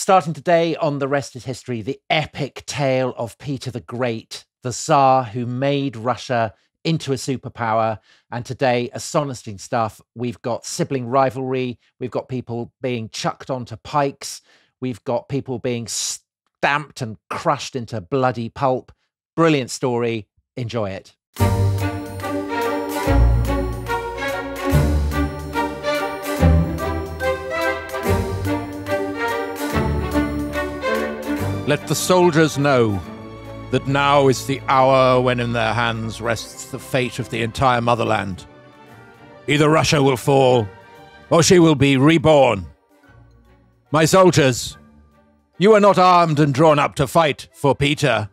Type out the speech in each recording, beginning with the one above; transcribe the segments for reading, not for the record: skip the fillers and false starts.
Starting today on The Rest is History, the epic tale of Peter the Great, the Tsar who made Russia into a superpower. And today, astonishing stuff. We've got sibling rivalry. We've got people being chucked onto pikes. We've got people being stamped and crushed into bloody pulp. Brilliant story. Enjoy it. Let the soldiers know that now is the hour when in their hands rests the fate of the entire motherland. Either Russia will fall, or she will be reborn. My soldiers, you are not armed and drawn up to fight for Peter.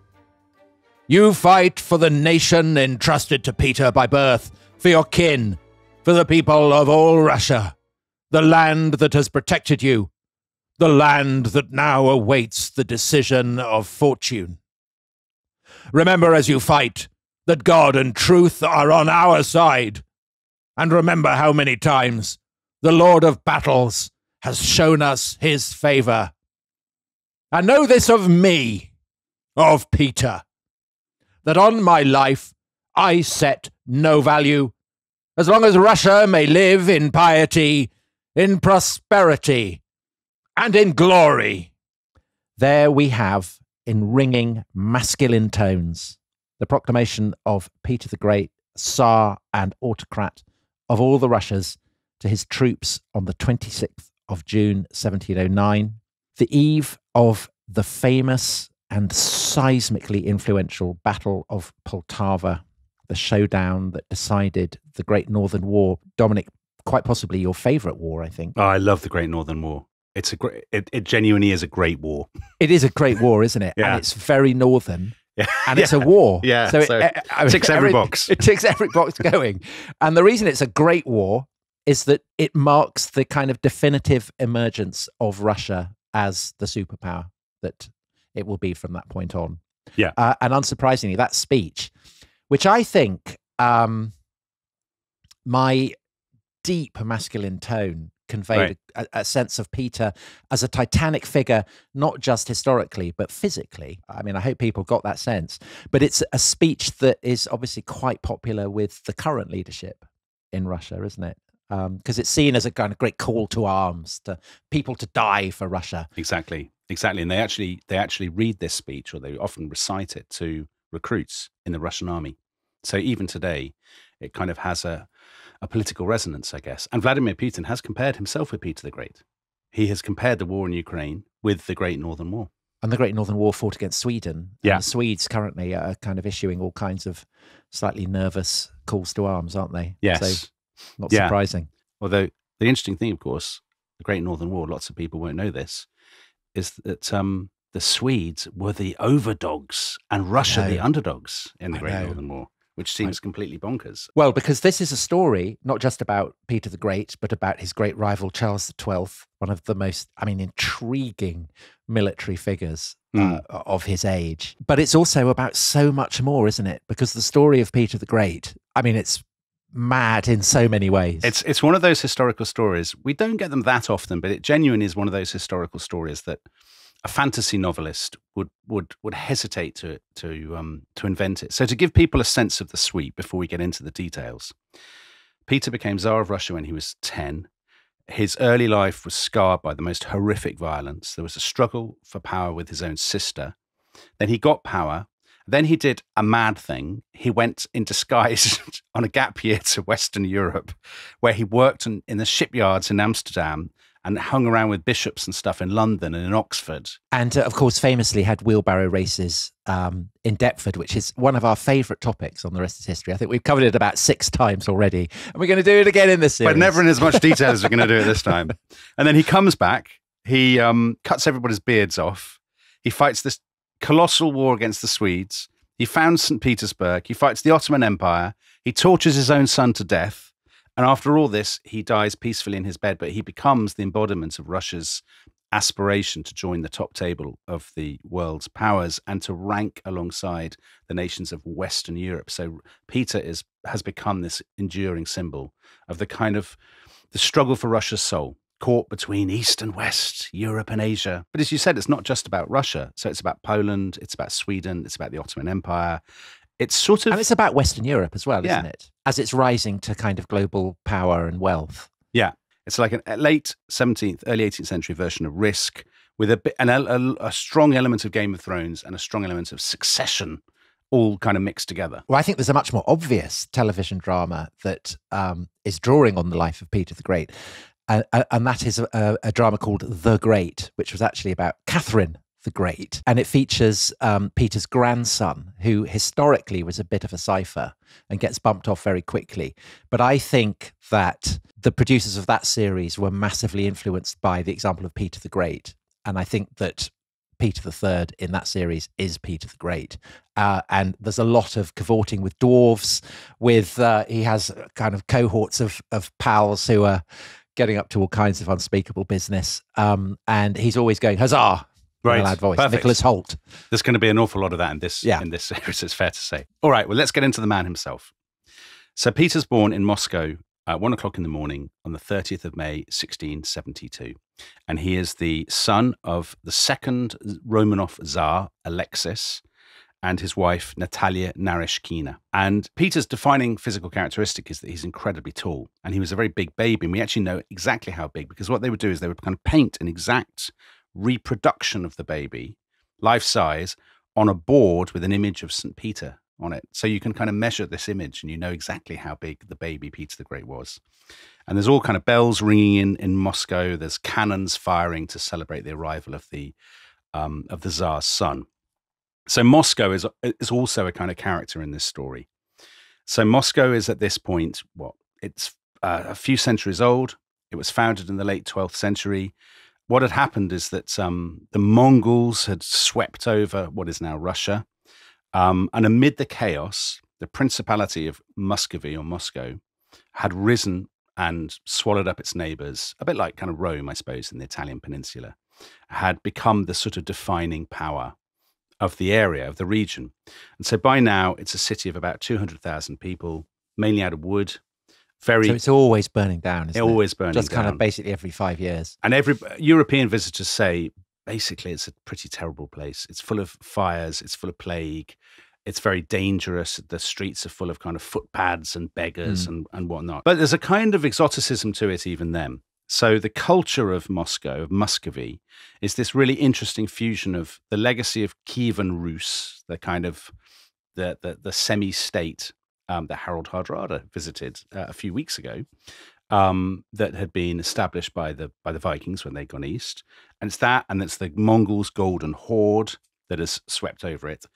You fight for the nation entrusted to Peter by birth, for your kin, for the people of all Russia, the land that has protected you, the land that now awaits the decision of fortune. Remember as you fight that God and truth are on our side. And remember how many times the Lord of battles has shown us his favor. And know this of me, of Peter, that on my life I set no value, as long as Russia may live in piety, in prosperity, and in glory. There we have, in ringing masculine tones, the proclamation of Peter the Great, Tsar and autocrat of all the Russias, to his troops on the 26th of June, 1709, the eve of the famous and seismically influential Battle of Poltava, the showdown that decided the Great Northern War. Dominic, quite possibly your favourite war, I think. Oh, I love the Great Northern War. It's a great. It genuinely is a great war. It is a great war, isn't it? Yeah. And it's very northern. Yeah. And it's a war. Yeah. So it ticks every box. It ticks every box going. And the reason it's a great war is that it marks the kind of definitive emergence of Russia as the superpower that it will be from that point on. Yeah. And unsurprisingly, that speech, which I think my deep masculine tone conveyed a sense of Peter as a titanic figure, not just historically, but physically. I mean, I hope people got that sense. But it's a speech that is obviously quite popular with the current leadership in Russia, isn't it? Because it's seen as a kind of great call to arms, to people to die for Russia. Exactly. And they actually read this speech, or they often recite it to recruits in the Russian army. So even today, it kind of has a political resonance, I guess. And Vladimir Putin has compared himself with Peter the Great. He has compared the war in Ukraine with the Great Northern War. And the Great Northern War fought against Sweden. Yeah. And the Swedes currently are kind of issuing all kinds of slightly nervous calls to arms, aren't they? Yes. So, not surprising. Although the interesting thing, of course, the Great Northern War, lots of people won't know this, is that the Swedes were the overdogs and Russia the underdogs in the Great Northern War, which seems completely bonkers. Well, because this is a story not just about Peter the Great, but about his great rival Charles XII, one of the most, intriguing military figures of his age. But it's also about so much more, isn't it? Because the story of Peter the Great, it's mad in so many ways. It's one of those historical stories. We don't get them that often, but it genuinely is one of those historical stories that a fantasy novelist would hesitate to invent it. So to give people a sense of the sweep before we get into the details, Peter became Tsar of Russia when he was 10. His early life was scarred by the most horrific violence. There was a struggle for power with his own sister. Then he got power. Then he did a mad thing. He went in disguise on a gap year to Western Europe, where he worked in the shipyards in Amsterdam and hung around with bishops and stuff in London and in Oxford. And, of course, famously had wheelbarrow races in Deptford, which is one of our favourite topics on The Rest is History. I think we've covered it about 6 times already, and we're going to do it again in this series. But never in as much detail as we're going to do it this time. And then he comes back. He cuts everybody's beards off. He fights this colossal war against the Swedes. He founds St. Petersburg. He fights the Ottoman Empire. He tortures his own son to death. And after all this, he dies peacefully in his bed, but he becomes the embodiment of Russia's aspiration to join the top table of the world's powers and to rank alongside the nations of Western Europe. So Peter has become this enduring symbol of the struggle for Russia's soul. caught between East and West, Europe and Asia. But as you said, it's not just about Russia. So it's about Poland, it's about Sweden, it's about the Ottoman Empire. It's sort of... And it's about Western Europe as well, Yeah. isn't it? As it's rising to kind of global power and wealth. Yeah. It's like a late 17th, early 18th century version of Risk with a strong element of Game of Thrones and a strong element of Succession all kind of mixed together. Well, I think there's a much more obvious television drama that is drawing on the life of Peter the Great. And that is a drama called The Great, which was actually about Catherine the Great. And it features Peter's grandson, who historically was a bit of a cipher and gets bumped off very quickly. But I think that the producers of that series were massively influenced by the example of Peter the Great. And I think that Peter III in that series is Peter the Great. And there's a lot of cavorting with dwarves, he has kind of cohorts of pals who are getting up to all kinds of unspeakable business. And he's always going, huzzah, in a loud voice. Perfect. Nicholas Holt. There's going to be an awful lot of that in this series, it's fair to say. All right, well, let's get into the man himself. So Peter's born in Moscow at 1 o'clock in the morning on the 30th of May, 1672. And he is the son of the second Romanov Tsar, Alexis, and his wife, Natalia Narishkina. And Peter's defining physical characteristic is that he's incredibly tall. And he was a very big baby. And we actually know exactly how big, because what they would do is they would kind of paint an exact reproduction of the baby, life size, on a board with an image of St. Peter on it. So you can kind of measure this image and you know exactly how big the baby Peter the Great was. And there's all kind of bells ringing in Moscow. There's cannons firing to celebrate the arrival of the Tsar's son. So Moscow is also a kind of character in this story. So Moscow is at this point, it's a few centuries old. It was founded in the late 12th century. What had happened is that the Mongols had swept over what is now Russia. And amid the chaos, the Principality of Muscovy, or Moscow, had risen and swallowed up its neighbors, a bit like kind of Rome, I suppose, in the Italian peninsula, had become the sort of defining power of the area, of the region. And so by now, it's a city of about 200,000 people, mainly out of wood. So it's always burning down, isn't it? Always burning down. Just kind of basically every 5 years. And European visitors say, basically, it's a pretty terrible place. It's full of fires. It's full of plague. It's very dangerous. The streets are full of kind of footpads and beggars and whatnot. But there's a kind of exoticism to it even then. So the culture of Moscow, of Muscovy, is this really interesting fusion of the legacy of Kievan Rus, the kind of the semi-state that Harold Hardrada visited a few weeks ago, that had been established by the Vikings when they'd gone east. And it's that, and it's the Mongols' golden horde that has swept over it.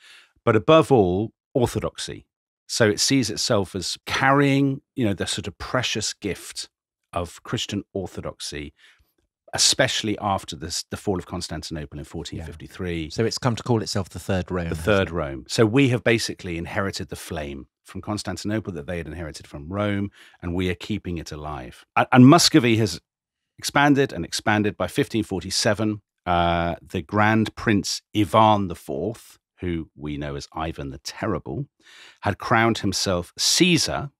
But above all, orthodoxy. So it sees itself as carrying, the sort of precious gift of Christian orthodoxy, especially after the fall of Constantinople in 1453. So it's come to call itself the Third Rome. The Third Rome. So we have basically inherited the flame from Constantinople that they had inherited from Rome, and we are keeping it alive. And Muscovy has expanded and expanded. By 1547, the Grand Prince Ivan IV, who we know as Ivan the Terrible, had crowned himself Caesar,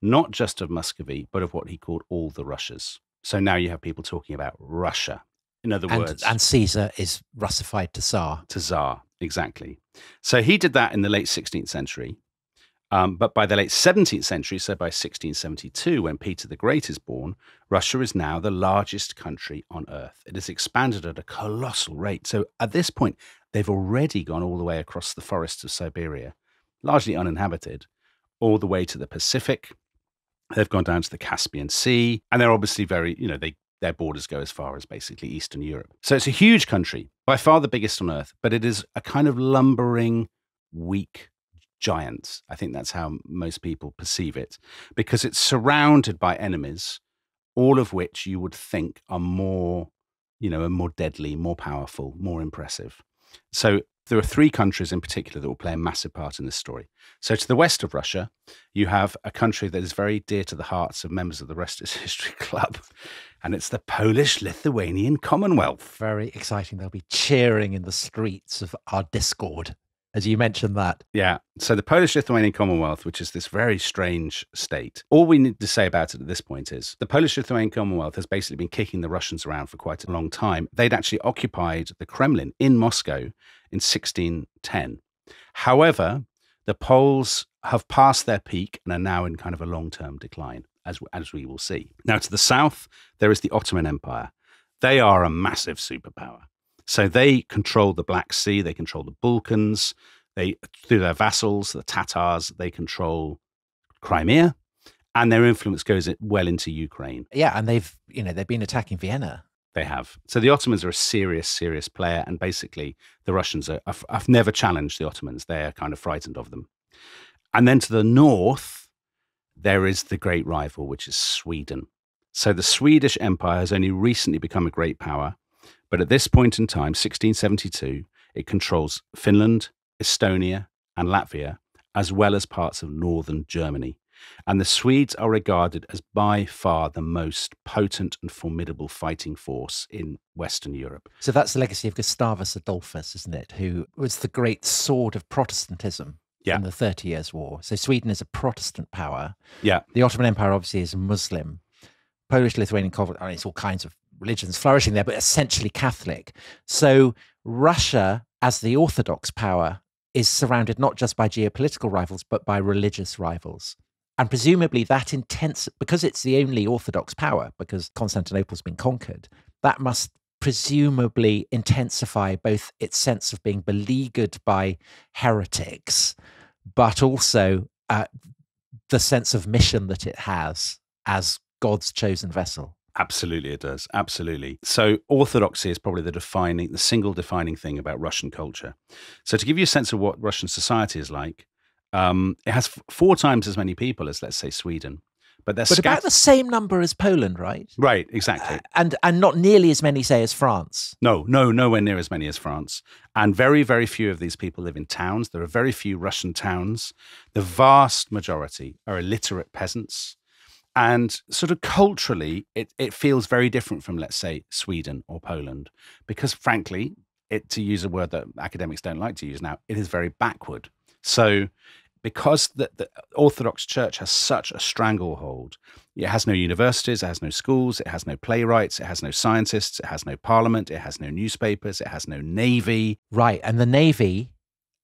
not just of Muscovy, but of what he called all the Russias. So now you have people talking about Russia. In other words... And Caesar is Russified to Tsar. To Tsar, exactly. So he did that in the late 16th century. But by the late 17th century, so by 1672, when Peter the Great is born, Russia is now the largest country on earth. It has expanded at a colossal rate. So at this point, they've already gone all the way across the forests of Siberia, largely uninhabited, all the way to the Pacific. They've gone down to the Caspian Sea, and they're obviously very, their borders go as far as basically Eastern Europe. So it's a huge country, by far the biggest on earth, but it is a kind of lumbering, weak giant. I think that's how most people perceive it, because it's surrounded by enemies, all of which you would think are more, are more deadly, more powerful, more impressive. So there are three countries in particular that will play a massive part in this story. So to the west of Russia, you have a country that is very dear to the hearts of members of the Rest is History Club, and it's the Polish-Lithuanian Commonwealth. Very exciting. They'll be cheering in the streets of our Discord. as you mentioned that. Yeah. So the Polish-Lithuanian Commonwealth, which is this very strange state, all we need to say about it at this point is the Polish-Lithuanian Commonwealth has basically been kicking the Russians around for quite a long time. They'd actually occupied the Kremlin in Moscow in 1610. However, the Poles have passed their peak and are now in kind of a long-term decline, as we will see. Now, to the south, there is the Ottoman Empire. They are a massive superpower. So they control the Black Sea, they control the Balkans, through their vassals, the Tatars, they control Crimea, and their influence goes well into Ukraine. Yeah, and they've been attacking Vienna. They have. So the Ottomans are a serious player, and basically the Russians have never challenged the Ottomans. They're kind of frightened of them. And then to the north, there is the great rival, which is Sweden. So the Swedish Empire has only recently become a great power. But at this point in time, 1672, it controls Finland, Estonia, and Latvia, as well as parts of northern Germany. And the Swedes are regarded as by far the most potent and formidable fighting force in Western Europe. So that's the legacy of Gustavus Adolphus, isn't it? Who was the great sword of Protestantism in the 30 Years' War. So Sweden is a Protestant power. Yeah. The Ottoman Empire obviously is Muslim. Polish-Lithuanian conflict, it's all kinds of religions flourishing there, but essentially Catholic. So Russia, as the Orthodox power, is surrounded not just by geopolitical rivals, but by religious rivals. And presumably that because it's the only Orthodox power, because Constantinople's been conquered, that must presumably intensify both its sense of being beleaguered by heretics, but also the sense of mission that it has as God's chosen vessel. Absolutely, it does. Absolutely. So orthodoxy is probably the single defining thing about Russian culture. So to give you a sense of what Russian society is like, it has 4 times as many people as, let's say, Sweden. But about the same number as Poland, right? Right, exactly. And not nearly as many, say, as France. No, nowhere near as many as France. And very, very few of these people live in towns. There are very few Russian towns. The vast majority are illiterate peasants. And sort of culturally, it feels very different from, let's say, Sweden or Poland, because frankly, to use a word that academics don't like to use now, it is very backward. So because the Orthodox Church has such a stranglehold, it has no universities, it has no schools, it has no playwrights, it has no scientists, it has no parliament, it has no newspapers, it has no navy. Right, and the navy...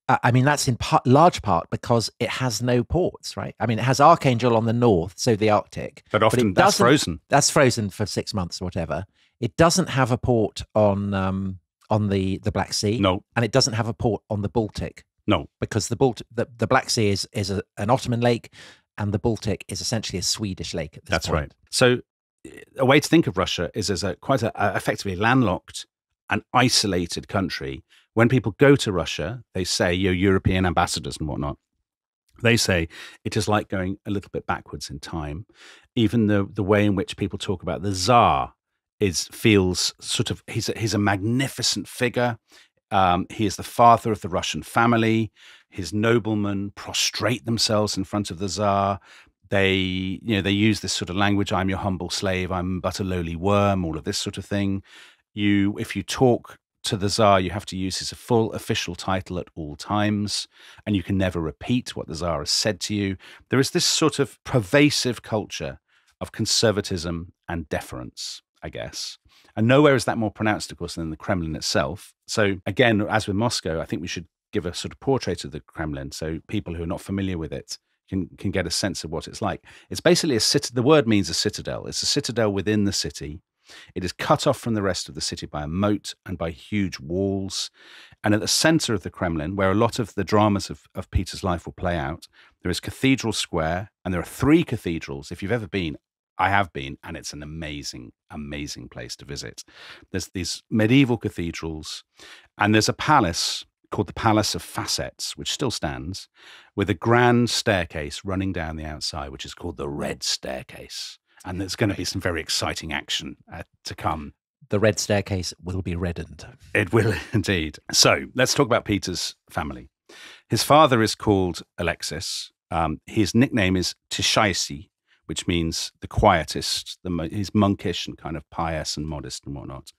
that's in large part because it has no ports, right? I mean, it has Archangel on the north, so the Arctic. But often that's frozen. That's frozen for 6 months or whatever. It doesn't have a port on the Black Sea. No. And it doesn't have a port on the Baltic. No. Because the Black Sea is an Ottoman lake, and the Baltic is essentially a Swedish lake at this point. That's right. So a way to think of Russia is as quite effectively landlocked and isolated country. When people go to Russia, they say, European ambassadors and whatnot, they say it is like going a little bit backwards in time. Even the way in which people talk about the Tsar feels sort of, he's a magnificent figure. He is the father of the Russian family. His noblemen prostrate themselves in front of the Tsar. They use this sort of language, I'm your humble slave, I'm but a lowly worm, all of this sort of thing. If you talk to the Tsar, you have to use his full official title at all times, and you can never repeat what the Tsar has said to you. There is this sort of pervasive culture of conservatism and deference, I guess. And nowhere is that more pronounced, of course, than the Kremlin itself. So again, as with Moscow, I think we should give a sort of portrait of the Kremlin so people who are not familiar with it can get a sense of what it's like. It's basically the word means a citadel. It's a citadel within the city. It is cut off from the rest of the city by a moat and by huge walls. And at the center of the Kremlin, where a lot of the dramas of Peter's life will play out, there is Cathedral Square, and there are 3 cathedrals. If you've ever been, I have been, and it's an amazing, amazing place to visit. There's these medieval cathedrals, and there's a palace called the Palace of Facets, which still stands, with a grand staircase running down the outside, which is called the Red Staircase. And there's going to be some very exciting action to come. The Red Staircase will be reddened. It will indeed. So let's talk about Peter's family. His father is called Alexis. His nickname is Tishaisi, which means the quietest. He's monkish and kind of pious and modest and whatnot.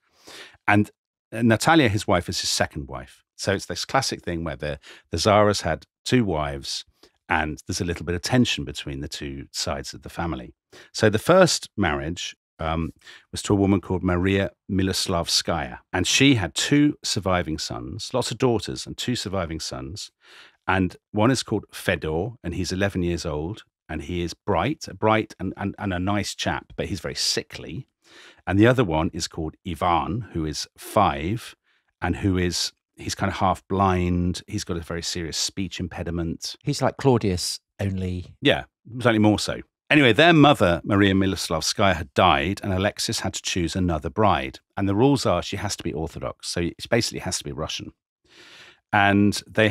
And Natalia, his wife, is his second wife. So it's this classic thing where the Tsar has had two wives and there's a little bit of tension between the two sides of the family. So the first marriage was to a woman called Maria Miloslavskaya. And she had two surviving sons, lots of daughters and two surviving sons. And one is called Fedor, and he's 11 years old. And he is bright and a nice chap, but he's very sickly. And the other one is called Ivan, who is 5, and he's kind of half blind. He's got a very serious speech impediment. He's like Claudius, only... Yeah, slightly more so. Anyway, their mother, Maria Miloslavskaya, had died, and Alexis had to choose another bride. And the rules are she has to be Orthodox. So it basically has to be Russian. And they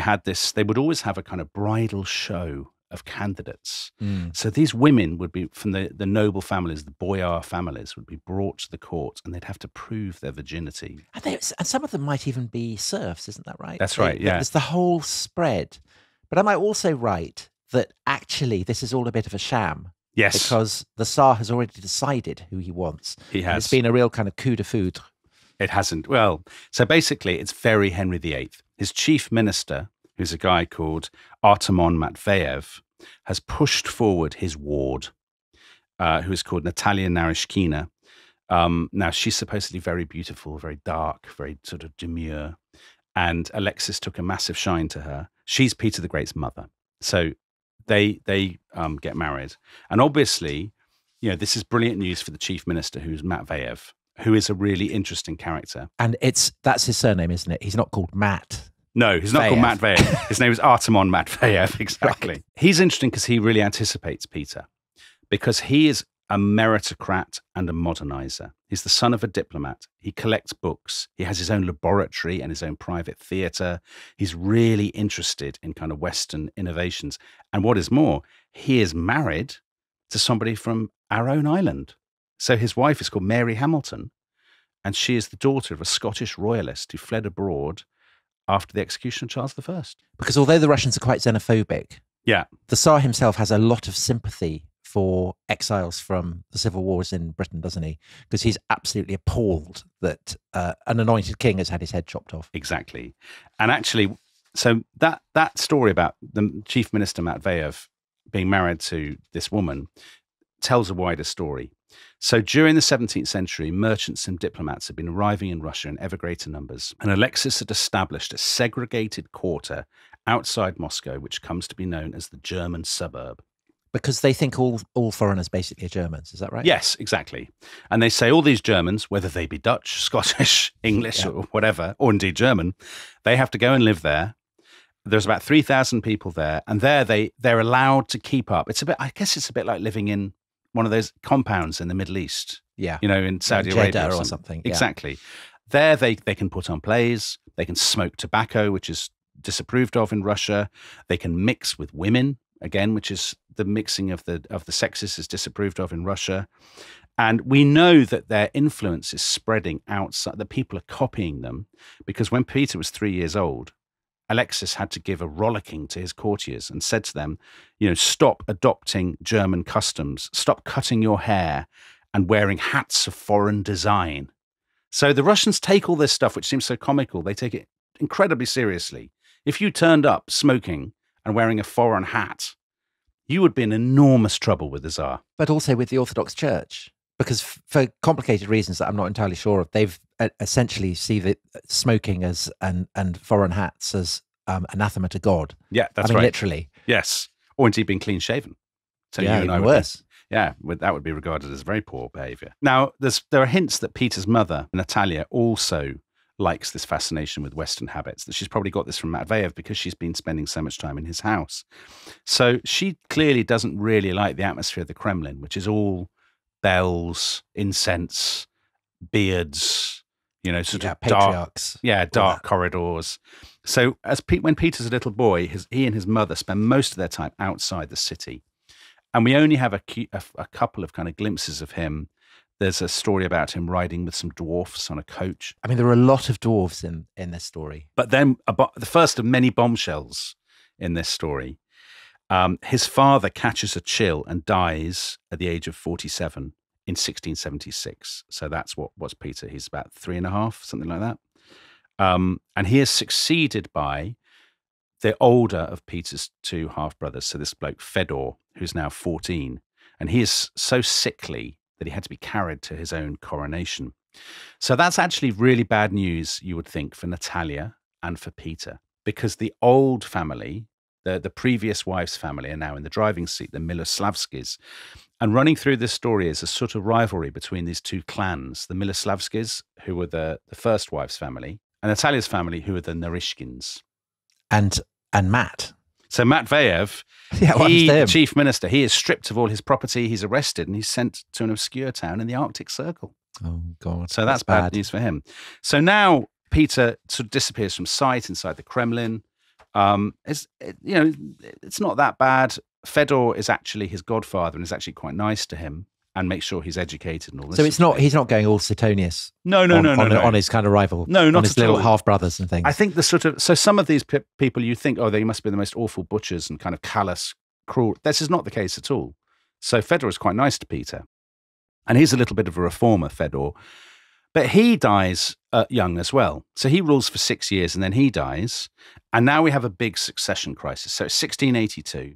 would always have a kind of bridal show of candidates. So these women would be from the noble families, the boyar families, would be brought to the court, and they'd have to prove their virginity. And some of them might even be serfs, isn't that right? That's right, yeah. There's the whole spread. But am I also right that actually this is all a bit of a sham? Yes. Because the Tsar has already decided who he wants. He has. It's been a real kind of coup de foudre. It hasn't. Well, so basically it's very Henry VIII. His chief minister, who's a guy called Artemon Matveyev, has pushed forward his ward, who is called Natalia Narishkina. Now, she's supposedly very beautiful, very dark, very sort of demure. And Alexis took a massive shine to her. She's Peter the Great's mother. So they get married. And obviously, this is brilliant news for the chief minister, who's Matveyev, who is a really interesting character. And that's his surname, isn't it? He's not called Matt. No, he's not called Matveyev. His name is Artemon Matveyev, exactly. Right. He's interesting because he really anticipates Peter, because he is a meritocrat and a modernizer. He's the son of a diplomat. He collects books. He has his own laboratory and his own private theatre. He's really interested in kind of Western innovations. And what is more, he is married to somebody from our own island. So his wife is called Mary Hamilton, and she is the daughter of a Scottish royalist who fled abroad after the execution of Charles I. Because although the Russians are quite xenophobic, the Tsar himself has a lot of sympathy for exiles from the civil wars in Britain, doesn't he? Because he's absolutely appalled that an anointed king has had his head chopped off. Exactly. And actually, so that story about the chief minister Matveyev being married to this woman tells a wider story. So during the 17th century, merchants and diplomats had been arriving in Russia in ever greater numbers, and Alexis had established a segregated quarter outside Moscow, which comes to be known as the German suburb. Because they think all foreigners basically are Germans, is that right? Yes, exactly. And they say all these Germans, whether they be Dutch, Scottish, English, or whatever, or indeed German, they have to go and live there. There's about 3,000 people there, and they're allowed to keep up. I guess it's a bit like living in one of those compounds in the Middle East. Yeah. In Saudi Arabia or something. Yeah. Exactly. There they can put on plays, they can smoke tobacco, which is disapproved of in Russia. They can mix with women, again, which is the mixing of the sexes is disapproved of in Russia. And we know that their influence is spreading outside, that people are copying them, because when Peter was 3 years old, Alexis had to give a rollicking to his courtiers and said to them, stop adopting German customs, stop cutting your hair and wearing hats of foreign design. So the Russians take all this stuff, which seems so comical, they take it incredibly seriously. If you turned up smoking and wearing a foreign hat, you would be in enormous trouble with the Tsar. But also with the Orthodox Church, because for complicated reasons that I'm not entirely sure of, they've essentially see the smoking as and foreign hats as anathema to God. Yeah, that's right. Literally. Yes. Or indeed being clean shaven. So yeah, even worse. That would be regarded as very poor behavior. Now, there are hints that Peter's mother, Natalia, also likes this fascination with Western habits, that she's probably got this from Matveyev because she's been spending so much time in his house. So she clearly doesn't really like the atmosphere of the Kremlin, which is all bells, incense, beards, patriarchs. Dark corridors. So when Peter's a little boy, he and his mother spend most of their time outside the city. And we only have a couple of kind of glimpses of him. There's a story about him riding with some dwarfs on a coach. I mean, there are a lot of dwarves in this story. But then the first of many bombshells in this story, his father catches a chill and dies at the age of 47 in 1676. So that's what's Peter. He's about 3.5, something like that. And he is succeeded by the older of Peter's two half-brothers. So this bloke, Fedor, who's now 14. And he is so sickly that he had to be carried to his own coronation. So that's actually really bad news, you would think, for Natalia and for Peter, because the old family, the previous wife's family, are now in the driving seat, the Miloslavskis. And running through this story is a sort of rivalry between these two clans, the Miloslavskis, who were the first wife's family, and Natalia's family, who are the Narishkins. And Matt. So Matveyev, the chief minister, he is stripped of all his property, he's arrested, and he's sent to an obscure town in the Arctic Circle. Oh, God. So that's bad news for him. So now Peter sort of disappears from sight inside the Kremlin. It's not that bad. Fedor is actually his godfather and is actually quite nice to him and makes sure he's educated and all this. So he's not going all Suetonius. No. On his kind of rival. No, not on his at little all. half brothers and things. I think so some of these people you think, oh, they must be the most awful butchers and kind of callous, cruel. This is not the case at all. So Fedor is quite nice to Peter. And he's a little bit of a reformer, Fedor. But he dies young as well. So he rules for 6 years and then he dies. And now we have a big succession crisis. So it's 1682.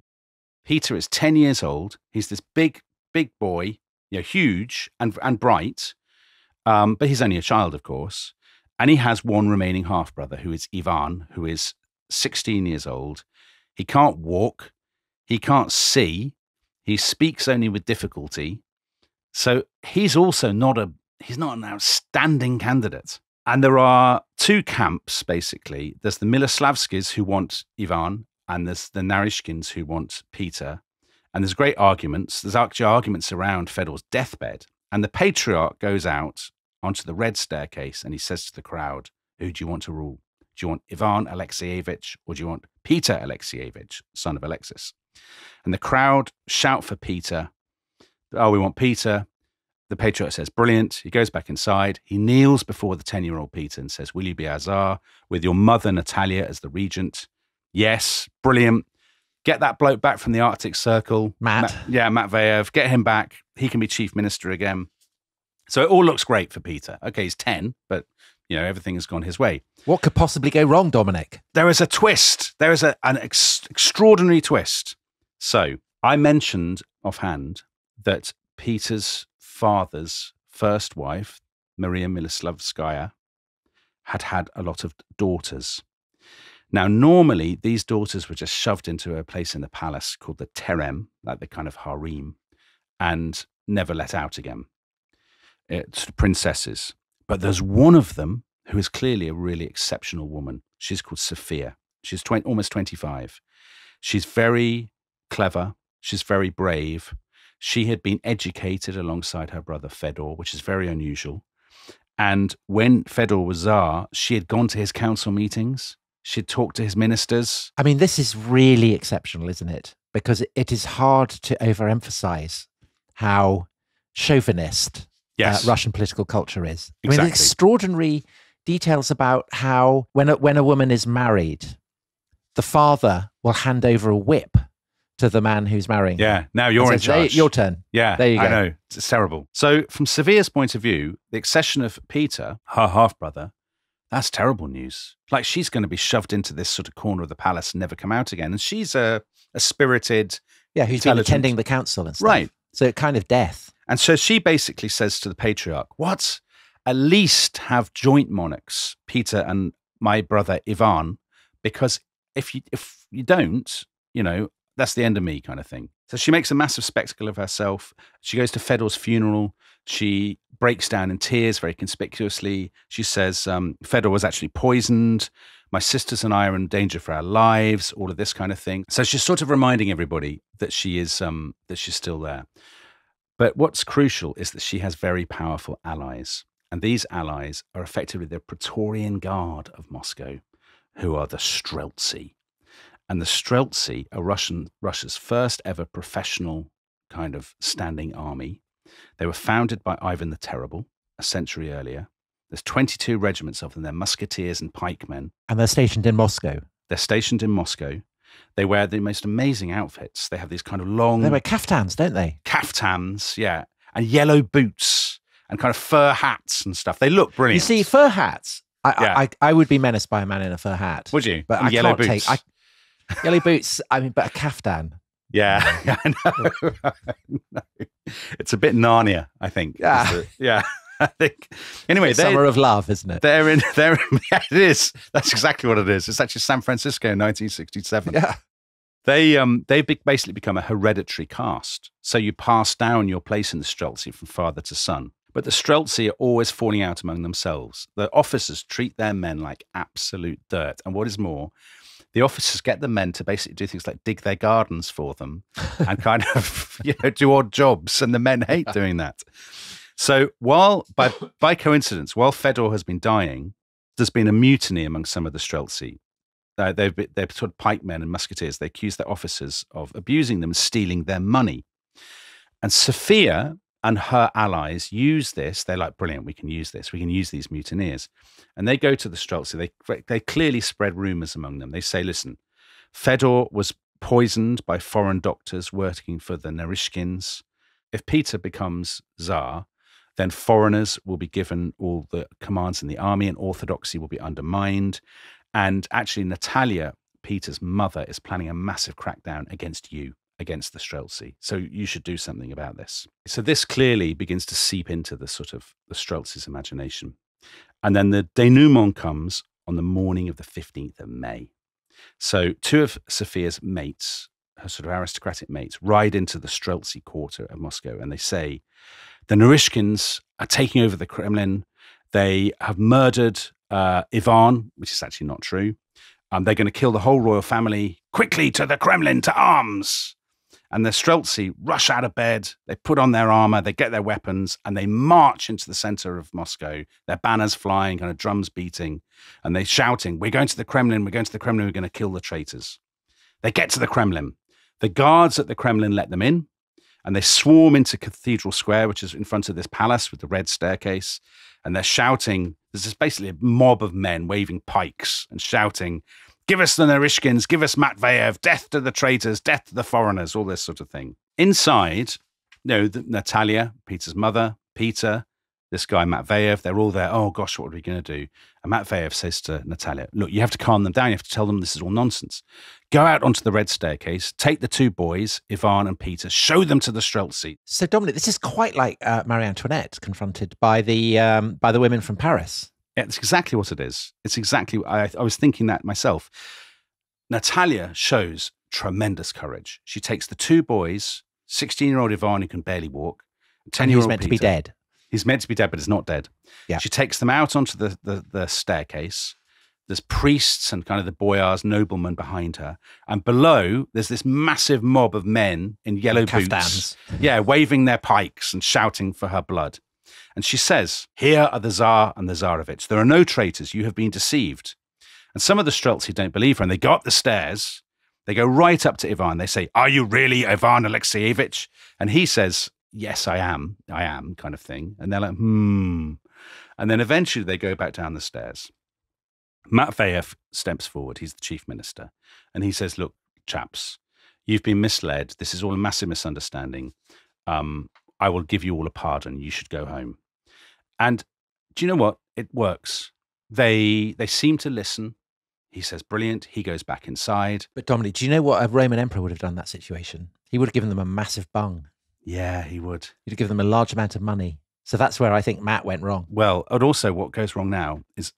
Peter is 10 years old. He's this big boy, huge and bright. But he's only a child, of course. And he has one remaining half-brother, who is Ivan, who is 16 years old. He can't walk. He can't see. He speaks only with difficulty. So he's also not an outstanding candidate. And there are two camps, basically. There's the Miloslavskis who want Ivan, and there's the Narishkins who want Peter. And there's great arguments. There's actually arguments around Fedor's deathbed. And the patriarch goes out onto the red staircase and he says to the crowd, who do you want to rule? Do you want Ivan Alexeyevich or do you want Peter Alexeyevich, son of Alexis? And the crowd shout for Peter. Oh, we want Peter. The patriarch says, brilliant. He goes back inside. He kneels before the 10-year-old Peter and says, will you be our Tsar with your mother Natalia as the regent? Yes, brilliant. Get that bloke back from the Arctic Circle. Matveyev. Get him back. He can be chief minister again. So it all looks great for Peter. Okay, he's 10, but everything has gone his way. What could possibly go wrong, Dominic? There is a twist. There is an extraordinary twist. So I mentioned offhand that Peter's father's first wife, Maria Miloslavskaya, had a lot of daughters. Now, normally, these daughters were just shoved into a place in the palace called the terem, like the kind of harem, and never let out again. It's princesses. But there's one of them who is clearly a really exceptional woman. She's called Sophia. She's almost 25. She's very clever. She's very brave. She had been educated alongside her brother Fedor, which is very unusual. And when Fedor was Tsar, she had gone to his council meetings. She'd talked to his ministers. I mean, this is really exceptional, isn't it? Because it is hard to overemphasize how chauvinist Russian political culture is. Exactly. I mean, extraordinary details about how when a woman is married, the father will hand over a whip to the man who's marrying her. Yeah, now you're in charge. Your turn. Yeah, there you go. I know. It's terrible. So from Sophia's point of view, the accession of Peter, her half-brother, that's terrible news. Like she's going to be shoved into this sort of corner of the palace and never come out again. And she's a spirited, who's been attending the council and stuff. Right. So kind of death. And so she basically says to the patriarch, what? At least have joint monarchs, Peter and my brother Ivan, because if you don't, that's the end of me kind of thing. So she makes a massive spectacle of herself. She goes to Fedor's funeral. She breaks down in tears very conspicuously. She says, Fedor was actually poisoned. My sisters and I are in danger for our lives, all of this kind of thing. So she's sort of reminding everybody that she's still there. But what's crucial is that she has very powerful allies. And these allies are effectively the Praetorian Guard of Moscow, who are the Streltsy. And the Streltsy are Russia's first ever professional kind of standing army. They were founded by Ivan the Terrible a century earlier. There's 22 regiments of them. They're musketeers and pikemen. And they're stationed in Moscow. They're stationed in Moscow. They wear the most amazing outfits. They have these kind of long... They wear kaftans, don't they? Kaftans, yeah. And yellow boots and kind of fur hats and stuff. They look brilliant. You see, fur hats I would be menaced by a man in a fur hat. Would you? But And I yellow can't boots. take yellow boots. I mean, but a caftan. Yeah, I know. No. It's a bit Narnia, I think. Yeah. Yeah. I think. Anyway, Summer of Love, isn't it? They're in. Yeah, it is. That's exactly what it is. It's actually San Francisco, 1967. Yeah. They basically become a hereditary caste. So you pass down your place in the Streltsy from father to son. But the Streltsy are always falling out among themselves. The officers treat their men like absolute dirt. And what is more, the officers get the men to basically do things like dig their gardens for them and kind of, do odd jobs. And the men hate doing that. So while, by coincidence, while Fedor has been dying, there's been a mutiny among some of the Streltsy. They're sort of pikemen and musketeers. They accuse their officers of abusing them and stealing their money. And Sophia and her allies use this. They're like, brilliant, we can use this. We can use these mutineers. And they go to the Streltsy. They clearly spread rumors among them. They say, listen, Fedor was poisoned by foreign doctors working for the Narishkins. If Peter becomes Tsar, then foreigners will be given all the commands in the army and orthodoxy will be undermined. And actually, Natalia, Peter's mother, is planning a massive crackdown against you, against the Streltsy. So you should do something about this. So this clearly begins to seep into the sort of the Streltsy's imagination. And then the denouement comes on the morning of the 15th of May. So two of Sophia's mates, her sort of aristocratic mates, ride into the Streltsy quarter of Moscow and they say, the Narishkins are taking over the Kremlin. They have murdered Ivan, which is actually not true. They're going to kill the whole royal family. Quickly to the Kremlin, to arms. And the Streltsy rush out of bed. They put on their armor, they get their weapons, and they march into the center of Moscow. Their banners flying, kind of drums beating, and they're shouting, we're going to the Kremlin, we're going to the Kremlin, we're going to kill the traitors. They get to the Kremlin. The guards at the Kremlin let them in, and they swarm into Cathedral Square, which is in front of this palace with the red staircase, and they're shouting. There's just basically a mob of men waving pikes and shouting, give us the Narishkins, give us Matveyev, death to the traitors, death to the foreigners, all this sort of thing. Inside, Natalia, Peter's mother, Peter, this guy Matveyev, they're all there. Oh gosh, what are we going to do? And Matveyev says to Natalia, look, you have to calm them down. You have to tell them this is all nonsense. Go out onto the red staircase, take the two boys, Ivan and Peter, show them to the Streltsy. So Dominic, this is quite like Marie Antoinette confronted by the women from Paris. It's exactly what it is. It's exactly, I was thinking that myself. Natalia shows tremendous courage. She takes the two boys, 16-year-old Ivan who can barely walk, 10-year-old He's meant Peter. to be dead. He's meant to be dead, but he's not dead. Yeah. She takes them out onto the staircase. There's priests and kind of the boyars, noblemen behind her. And below, there's this massive mob of men in yellow boots. Yeah, waving their pikes and shouting for her blood. And she says, here are the Tsar and the Tsarevich. There are no traitors. You have been deceived. And some of the Streltsy don't believe her. And they go up the stairs. They go right up to Ivan. They say, are you really Ivan Alexeyevich? And he says, yes, I am, kind of thing. And they're like, And then eventually they go back down the stairs. Matveyev steps forward. He's the chief minister. And he says, look, chaps, you've been misled. This is all a massive misunderstanding. I will give you all a pardon. You should go home. And do you know what? It works. They seem to listen. He says, brilliant. He goes back inside. But Dominic, do you know what a Roman emperor would have done in that situation? He would have given them a massive bung. Yeah, he would. He'd have given them a large amount of money. So that's where I think Matt went wrong. Well, and also what goes wrong now is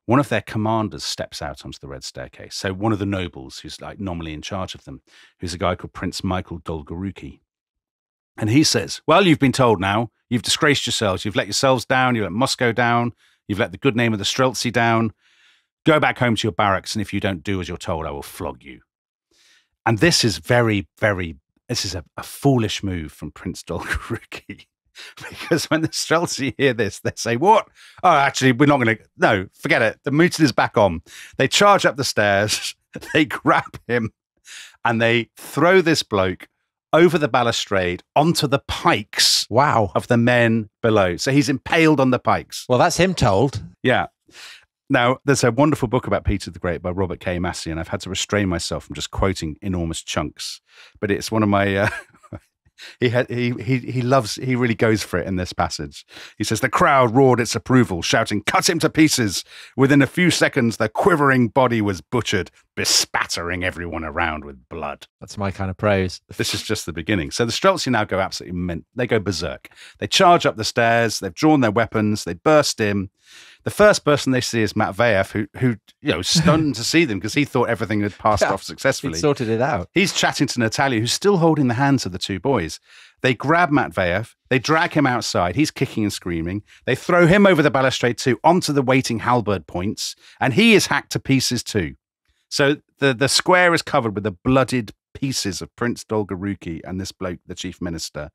one of their commanders steps out onto the red staircase. So one of the nobles who's like nominally in charge of them, who's a guy called Prince Michael Dolgoruki. And he says, well, you've been told now, you've disgraced yourselves. You've let yourselves down. You let Moscow down. You've let the good name of the Streltsy down. Go back home to your barracks. And if you don't do as you're told, I will flog you. And this is this is a foolish move from Prince Dolgoruki. Because when the Streltsy hear this, they say, what? Oh, actually, we're not going to, no, forget it. The mutiny is back on. They charge up the stairs, they grab him, and they throw this bloke over the balustrade onto the pikes of the men below. So he's impaled on the pikes. Well, that's him told. Yeah. Now, there's a wonderful book about Peter the Great by Robert K. Massey, and I've had to restrain myself from just quoting enormous chunks. But it's one of my He really goes for it in this passage. He says, the crowd roared its approval, shouting, cut him to pieces. Within a few seconds, the quivering body was butchered, bespattering everyone around with blood. That's my kind of prose. This is just the beginning. So the Streltsy now go absolutely they go berserk. They charge up the stairs. They've drawn their weapons. They burst in. The first person they see is Matveyev, who stunned to see them because he thought everything had passed off successfully. He sorted it out. He's chatting to Natalia, who's still holding the hands of the two boys. They grab Matveyev. They drag him outside. He's kicking and screaming. They throw him over the balustrade too, onto the waiting halberd points, and he is hacked to pieces too. So the square is covered with the bloodied pieces of Prince Dolgoruki and this bloke, the chief minister.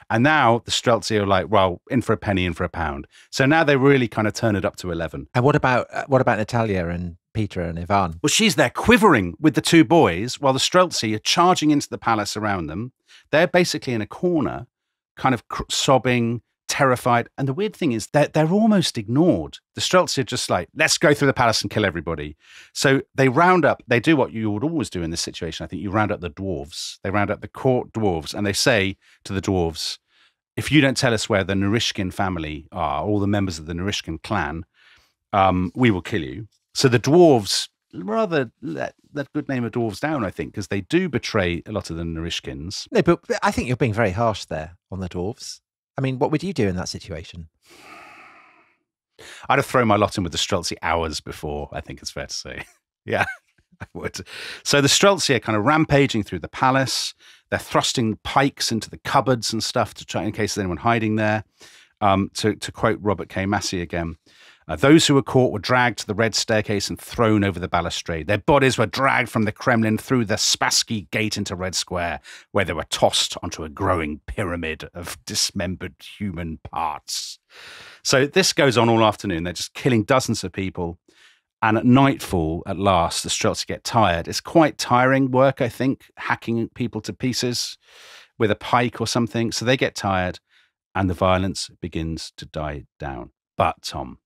And now the Streltsy are like, well, in for a penny, in for a pound. So now they really kind of turn it up to 11. And what about Natalia and Peter and Ivan? Well, she's there quivering with the two boys while the Streltsy are charging into the palace around them. They're basically in a corner, kind of sobbing, terrified. And the weird thing is that they're almost ignored. The Streltsy are just like, let's go through the palace and kill everybody. So they do what you would always do in this situation. I think you round up the dwarves. They round up the court dwarves and they say to the dwarves, if you don't tell us where the Narishkin family are, all the members of the Narishkin clan, we will kill you. So the dwarves rather let that good name of dwarves down, I think, because they do betray a lot of the Narishkins. No, but I think you're being very harsh there on the dwarves. I mean, what would you do in that situation? I'd have thrown my lot in with the Streltsy hours before, I think it's fair to say. Yeah, I would. So the Streltsy are kind of rampaging through the palace. They're thrusting pikes into the cupboards and stuff to try in case there's anyone hiding there. To quote Robert K. Massey again, those who were caught were dragged to the Red Staircase and thrown over the balustrade. Their bodies were dragged from the Kremlin through the Spassky Gate into Red Square, where they were tossed onto a growing pyramid of dismembered human parts. So this goes on all afternoon. They're just killing dozens of people. And at nightfall, at last, the Streltsy get tired. It's quite tiring work, I think, hacking people to pieces with a pike or something. So they get tired and the violence begins to die down. But, Tom,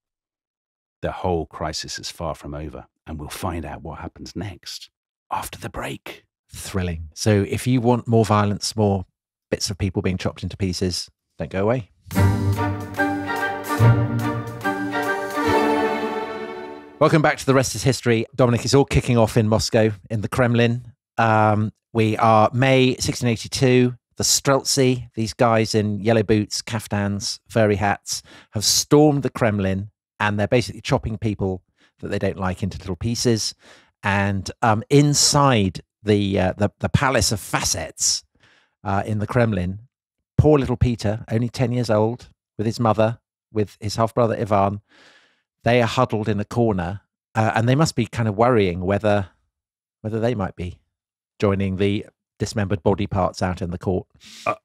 the whole crisis is far from over, and we'll find out what happens next after the break. Thrilling. So if you want more violence, more bits of people being chopped into pieces, don't go away. Welcome back to The Rest is History. Dominic, it's all kicking off in Moscow, in the Kremlin. We are May 1682. The Streltsy, these guys in yellow boots, kaftans, furry hats, have stormed the Kremlin, and they're basically chopping people that they don't like into little pieces. And inside the palace of facets in the Kremlin, poor little Peter, only 10 years old, with his mother, with his half-brother Ivan, they are huddled in a corner, and they must be kind of worrying whether they might be joining the dismembered body parts out in the court.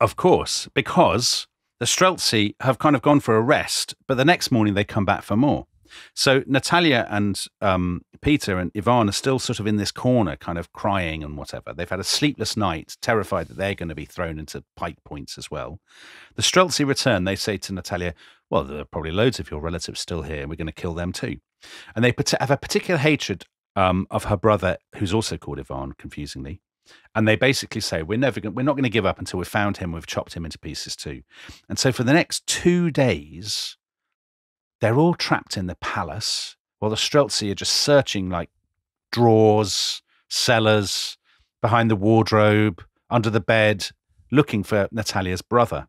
Of course, because the Streltsy have kind of gone for a rest, but the next morning they come back for more. So Natalia and Peter and Ivan are still sort of in this corner, kind of crying and whatever. They've had a sleepless night, terrified that they're going to be thrown into pike points as well. The Streltsy return. They say to Natalia, well, there are probably loads of your relatives still here, and we're going to kill them too. And they have a particular hatred of her brother, who's also called Ivan, confusingly. And they basically say, we're not going to give up until we've found him, we've chopped him into pieces too. And so for the next 2 days, they're all trapped in the palace while the Streltsy are just searching like drawers, cellars, behind the wardrobe, under the bed, looking for Natalia's brother.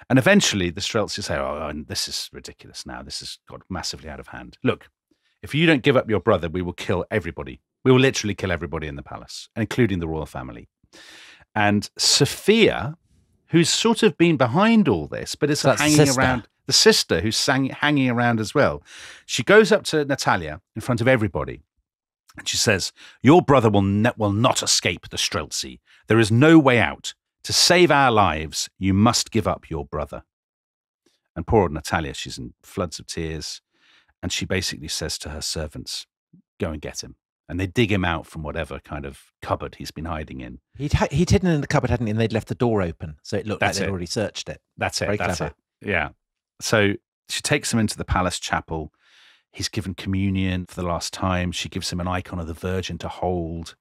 And eventually the Streltsy say, oh, this is ridiculous now. This has got massively out of hand. Look, if you don't give up your brother, we will kill everybody. We will literally kill everybody in the palace, including the royal family. And Sophia, who's sort of been behind all this, but is hanging around, the sister who's hanging around as well, she goes up to Natalia in front of everybody, and she says, your brother will not escape the Streltsy. There is no way out. To save our lives, you must give up your brother. And poor old Natalia, she's in floods of tears, and she basically says to her servants, go and get him. And they dig him out from whatever kind of cupboard he's been hiding in. He'd hidden in the cupboard, hadn't he? And they'd left the door open. So it looked like they'd already searched it. That's it. Very that's clever. it. Yeah. So she takes him into the palace chapel. He's given communion for the last time. She gives him an icon of the Virgin to hold.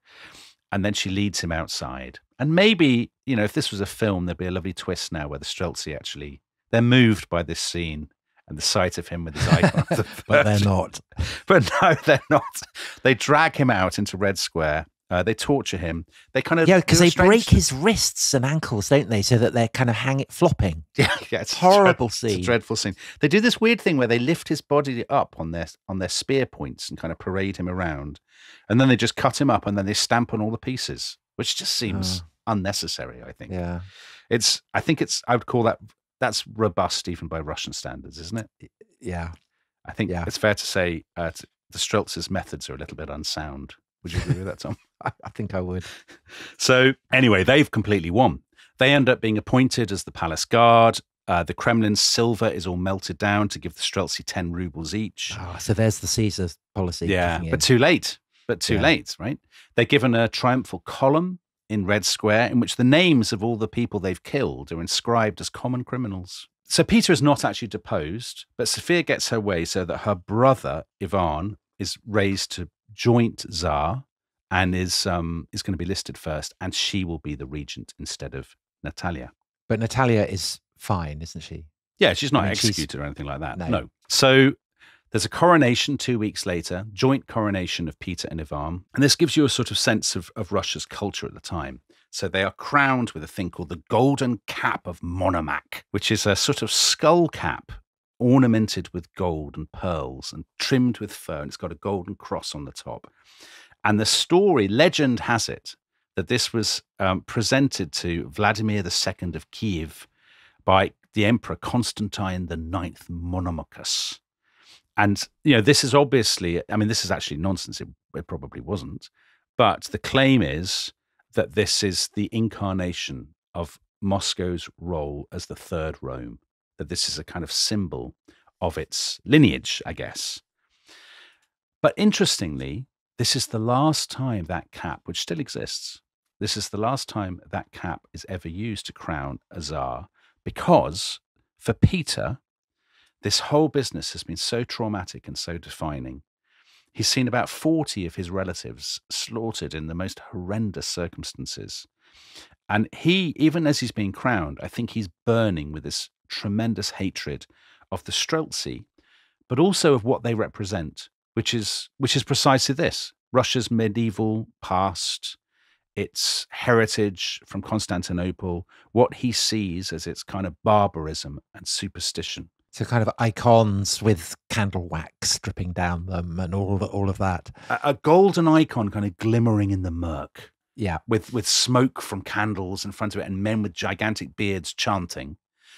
And then she leads him outside. And maybe, you know, if this was a film, there'd be a lovely twist now where the Streltsy actually, they're moved by this scene and the sight of him with his icon. But they're not. But no, they're not. They drag him out into Red Square. They torture him. They kind of because they break his wrists and ankles, don't they? So that they're kind of flopping. Yeah, it's horrible scene. It's a dreadful scene. They do this weird thing where they lift his body up on their spear points and kind of parade him around, and then they just cut him up and then they stamp on all the pieces, which just seems unnecessary. I think. Yeah, I would call that's robust even by Russian standards, isn't it? Yeah, I think it's fair to say the Streltsy's methods are a little bit unsound. Would you agree with that, Tom? I think I would. So anyway, they've completely won. They end up being appointed as the palace guard. The Kremlin's silver is all melted down to give the Streltsy 10 rubles each. Oh, so there's the Caesar policy. Yeah, but too late. Late, right? They're given a triumphal column in Red Square in which the names of all the people they've killed are inscribed as common criminals. So Peter is not actually deposed, but Sophia gets her way so that her brother, Ivan, is raised to joint Tsar and is going to be listed first, and she will be the regent instead of Natalia. But Natalia is fine, isn't she? Yeah, she's not executed or anything like that. No. So there's a coronation 2 weeks later, joint coronation of Peter and Ivan. And this gives you a sort of sense of Russia's culture at the time. So they are crowned with a thing called the Golden Cap of Monomaque, which is a sort of skull cap ornamented with gold and pearls and trimmed with fur. And it's got a golden cross on the top. And the legend has it that this was presented to Vladimir II of Kiev by the Emperor Constantine IX Monomachus. And, you know, this is obviously, I mean, this is actually nonsense. It probably wasn't. But the claim is that this is the incarnation of Moscow's role as the Third Rome, that this is a kind of symbol of its lineage, I guess. But interestingly, this is the last time that cap, which still exists, this is the last time that cap is ever used to crown a Tsar, because for Peter, this whole business has been so traumatic and so defining. He's seen about 40 of his relatives slaughtered in the most horrendous circumstances. And he, even as he's being crowned, I think he's burning with this tremendous hatred of the Streltsy, but also of what they represent, which is precisely this: Russia's medieval past, its heritage from Constantinople, what he sees as its kind of barbarism and superstition. So kind of icons with candle wax dripping down them and all of that. A golden icon kind of glimmering in the murk. Yeah. With smoke from candles in front of it and men with gigantic beards chanting.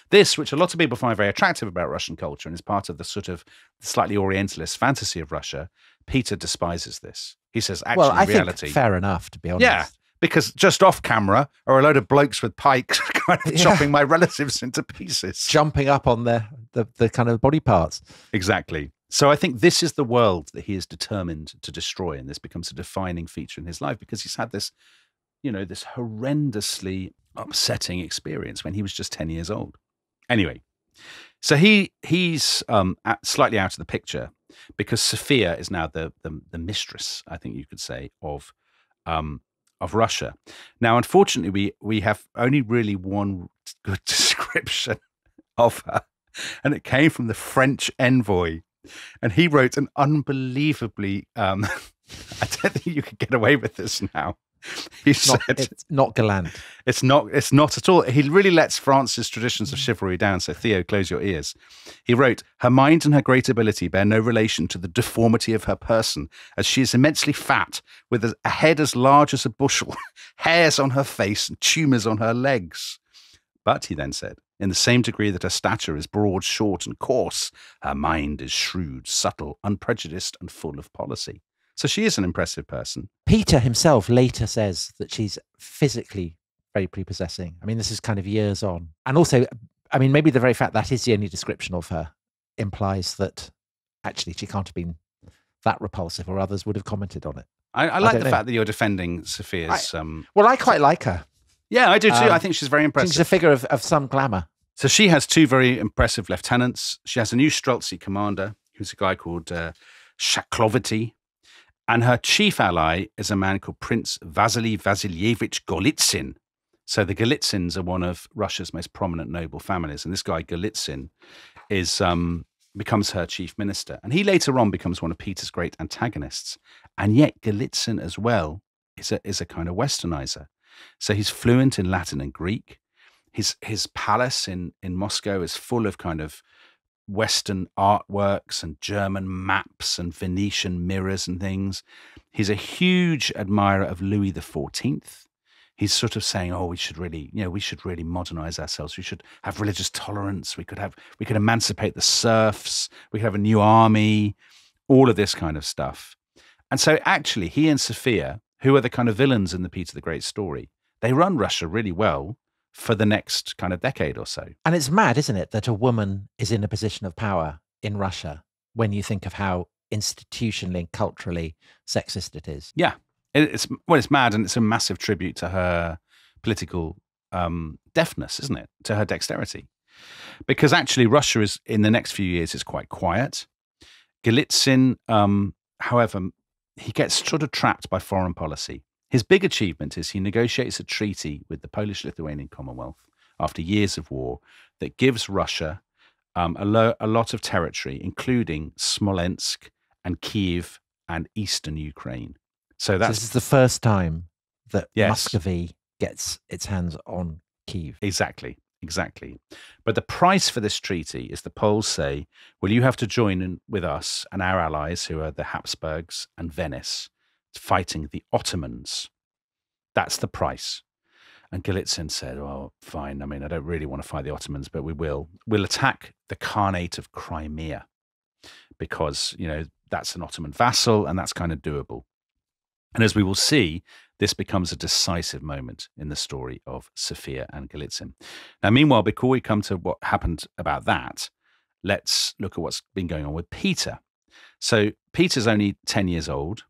This, which a lot of people find very attractive about Russian culture and is part of the sort of slightly Orientalist fantasy of Russia, Peter despises this. He says, actually, well, I reality. think fair enough, to be honest. Yeah, because just off camera are a load of blokes with pikes kind of chopping my relatives into pieces. Jumping up on the kind of body parts. Exactly. So I think this is the world that he is determined to destroy, and this becomes a defining feature in his life because he's had this, you know, this horrendously upsetting experience when he was just 10 years old. Anyway, so he's slightly out of the picture because Sophia is now the mistress, I think you could say, of Russia. Now, unfortunately, we have only really one good description of her, and it came from the French envoy. And he wrote an unbelievably, I don't think you could get away with this now. He said, it's not gallant. It's not at all. He really lets France's traditions of chivalry down. So Theo, close your ears. He wrote, her mind and her great ability bear no relation to the deformity of her person, as she is immensely fat, with a head as large as a bushel, hairs on her face and tumours on her legs. But, he then said, in the same degree that her stature is broad, short, and coarse, her mind is shrewd, subtle, unprejudiced, and full of policy. So she is an impressive person. Peter himself later says that she's physically very prepossessing. I mean, this is kind of years on. And also, I mean, maybe the very fact that is the only description of her implies that actually she can't have been that repulsive, or others would have commented on it. I like the fact that you're defending Sophia's... Well, I quite like her. Yeah, I do too. I think she's very impressive. She's a figure of some glamour. So she has two very impressive lieutenants. She has a new Streltsy commander, who's a guy called Shaklovity. And her chief ally is a man called Prince Vasily Vasilyevich Golitsyn. So the Golitsyns are one of Russia's most prominent noble families. And this guy, Golitsyn, is becomes her chief minister. And he later on becomes one of Peter's great antagonists. And yet Golitsyn as well is a kind of westernizer. So he's fluent in Latin and Greek. His palace in Moscow is full of kind of Western artworks and German maps and Venetian mirrors and things. He's a huge admirer of Louis XIV. He's sort of saying, "Oh, we should really modernize ourselves. We should have religious tolerance. We could emancipate the serfs. We could have a new army." All of this kind of stuff. And so, actually, he and Sophia, who are the kind of villains in the Peter the Great story, they run Russia really well for the next kind of decade or so. And it's mad, isn't it, that a woman is in a position of power in Russia when you think of how institutionally and culturally sexist it is. Yeah. It's mad, and it's a massive tribute to her political deftness, isn't it? To her dexterity. Because actually Russia is, in the next few years, is quite quiet. Golitsyn, however, he gets sort of trapped by foreign policy. His big achievement is he negotiates a treaty with the Polish-Lithuanian Commonwealth after years of war that gives Russia a lot of territory, including Smolensk and Kiev and eastern Ukraine. So this is the first time that Muscovy gets its hands on Kiev. Exactly. But the price for this treaty is the Poles say, well, you have to join in with us and our allies, who are the Habsburgs and Venice, fighting the Ottomans. That's the price. And Golitsyn said, well, fine. I mean, I don't really want to fight the Ottomans, but we will. We'll attack the Khanate of Crimea because, that's an Ottoman vassal and that's kind of doable. And as we will see, this becomes a decisive moment in the story of Sophia and Golitsyn. Now, meanwhile, before we come to what happened about that, let's look at what's been going on with Peter. So Peter's only 10 years old.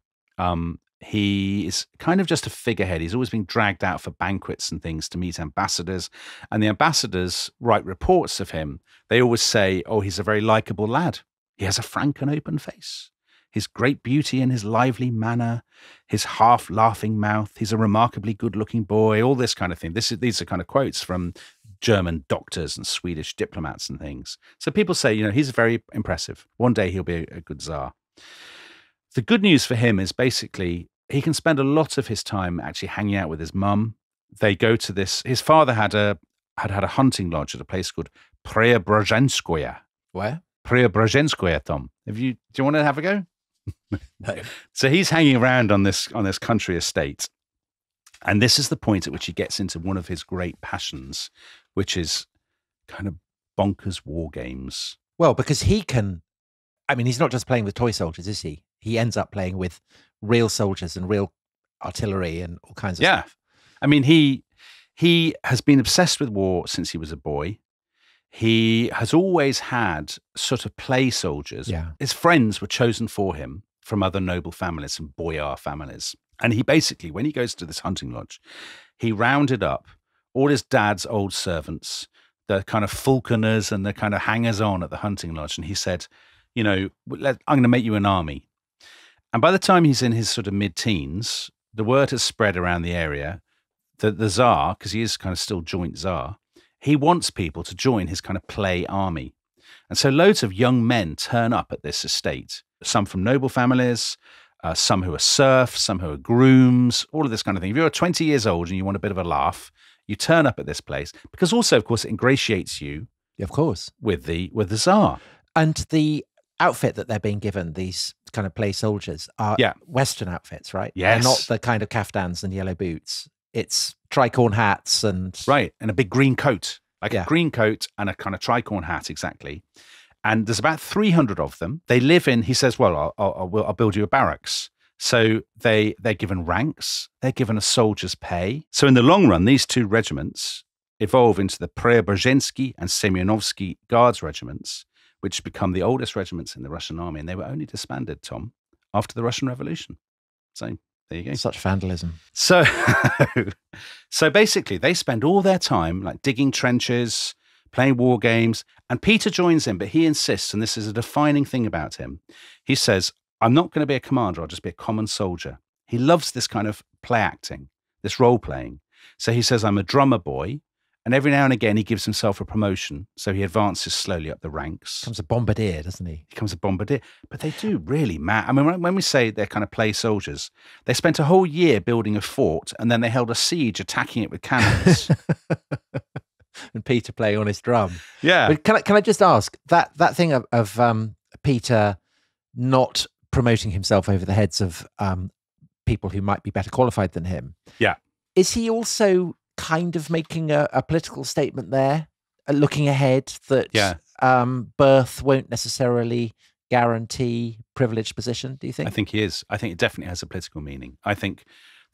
He is kind of just a figurehead. He's always been dragged out for banquets and things to meet ambassadors. And the ambassadors write reports of him. They always say, oh, he's a very likable lad. He has a frank and open face. His great beauty and his lively manner, his half-laughing mouth. He's a remarkably good-looking boy, all this kind of thing. These are kind of quotes from German doctors and Swedish diplomats and things. So people say, he's very impressive. One day he'll be a good Tsar. The good news for him is basically he can spend a lot of his time actually hanging out with his mum. They go to this. His father had a hunting lodge at a place called Preobrazhenskoye. Where? Preobrazhenskoye, Tom. Do you want to have a go? No. So he's hanging around on this country estate. And this is the point at which he gets into one of his great passions, which is kind of bonkers war games. Well, because he's not just playing with toy soldiers, is he? He ends up playing with real soldiers and real artillery and all kinds of stuff. I mean, he has been obsessed with war since he was a boy. He has always had sort of play soldiers. Yeah. His friends were chosen for him from other noble families and boyar families. And he basically, when he goes to this hunting lodge, he rounded up all his dad's old servants, the kind of falconers and the kind of hangers-on at the hunting lodge. And he said, I'm going to make you an army. And by the time he's in his sort of mid-teens, the word has spread around the area that the Tsar, because he is kind of still joint Tsar, he wants people to join his kind of play army. And so loads of young men turn up at this estate, some from noble families, some who are serfs, some who are grooms, all of this kind of thing. If you're 20 years old and you want a bit of a laugh, you turn up at this place because also, of course, it ingratiates you, of course, with the Tsar. And the outfit that they're being given, these kind of play soldiers, are Western outfits, right? Yes. They're not the kind of caftans and yellow boots. It's tricorn hats and... Right, and a big green coat. A green coat and a kind of tricorn hat, exactly. And there's about 300 of them. They live in, he says, well, I'll build you a barracks. So they're given ranks. They're given a soldier's pay. So in the long run, these two regiments evolve into the Preobrazhensky and Semyonovsky Guards regiments, which become the oldest regiments in the Russian army. And they were only disbanded, Tom, after the Russian Revolution. So there you go. Such vandalism. So basically, they spend all their time like digging trenches, playing war games, and Peter joins in, but he insists, and this is a defining thing about him. He says, I'm not going to be a commander. I'll just be a common soldier. He loves this kind of play acting, this role playing. So he says, I'm a drummer boy. And every now and again, he gives himself a promotion. So he advances slowly up the ranks. Becomes a bombardier, doesn't he? He becomes a bombardier. But they do really matter. I mean, when we say they're kind of play soldiers, they spent a whole year building a fort and then they held a siege attacking it with cannons. And Peter playing on his drum. Yeah. But can I just ask, that thing of Peter not promoting himself over the heads of people who might be better qualified than him. Yeah. Is he also kind of making a political statement there, looking ahead that birth won't necessarily guarantee privileged position, do you think? I think he is. I think it definitely has a political meaning. I think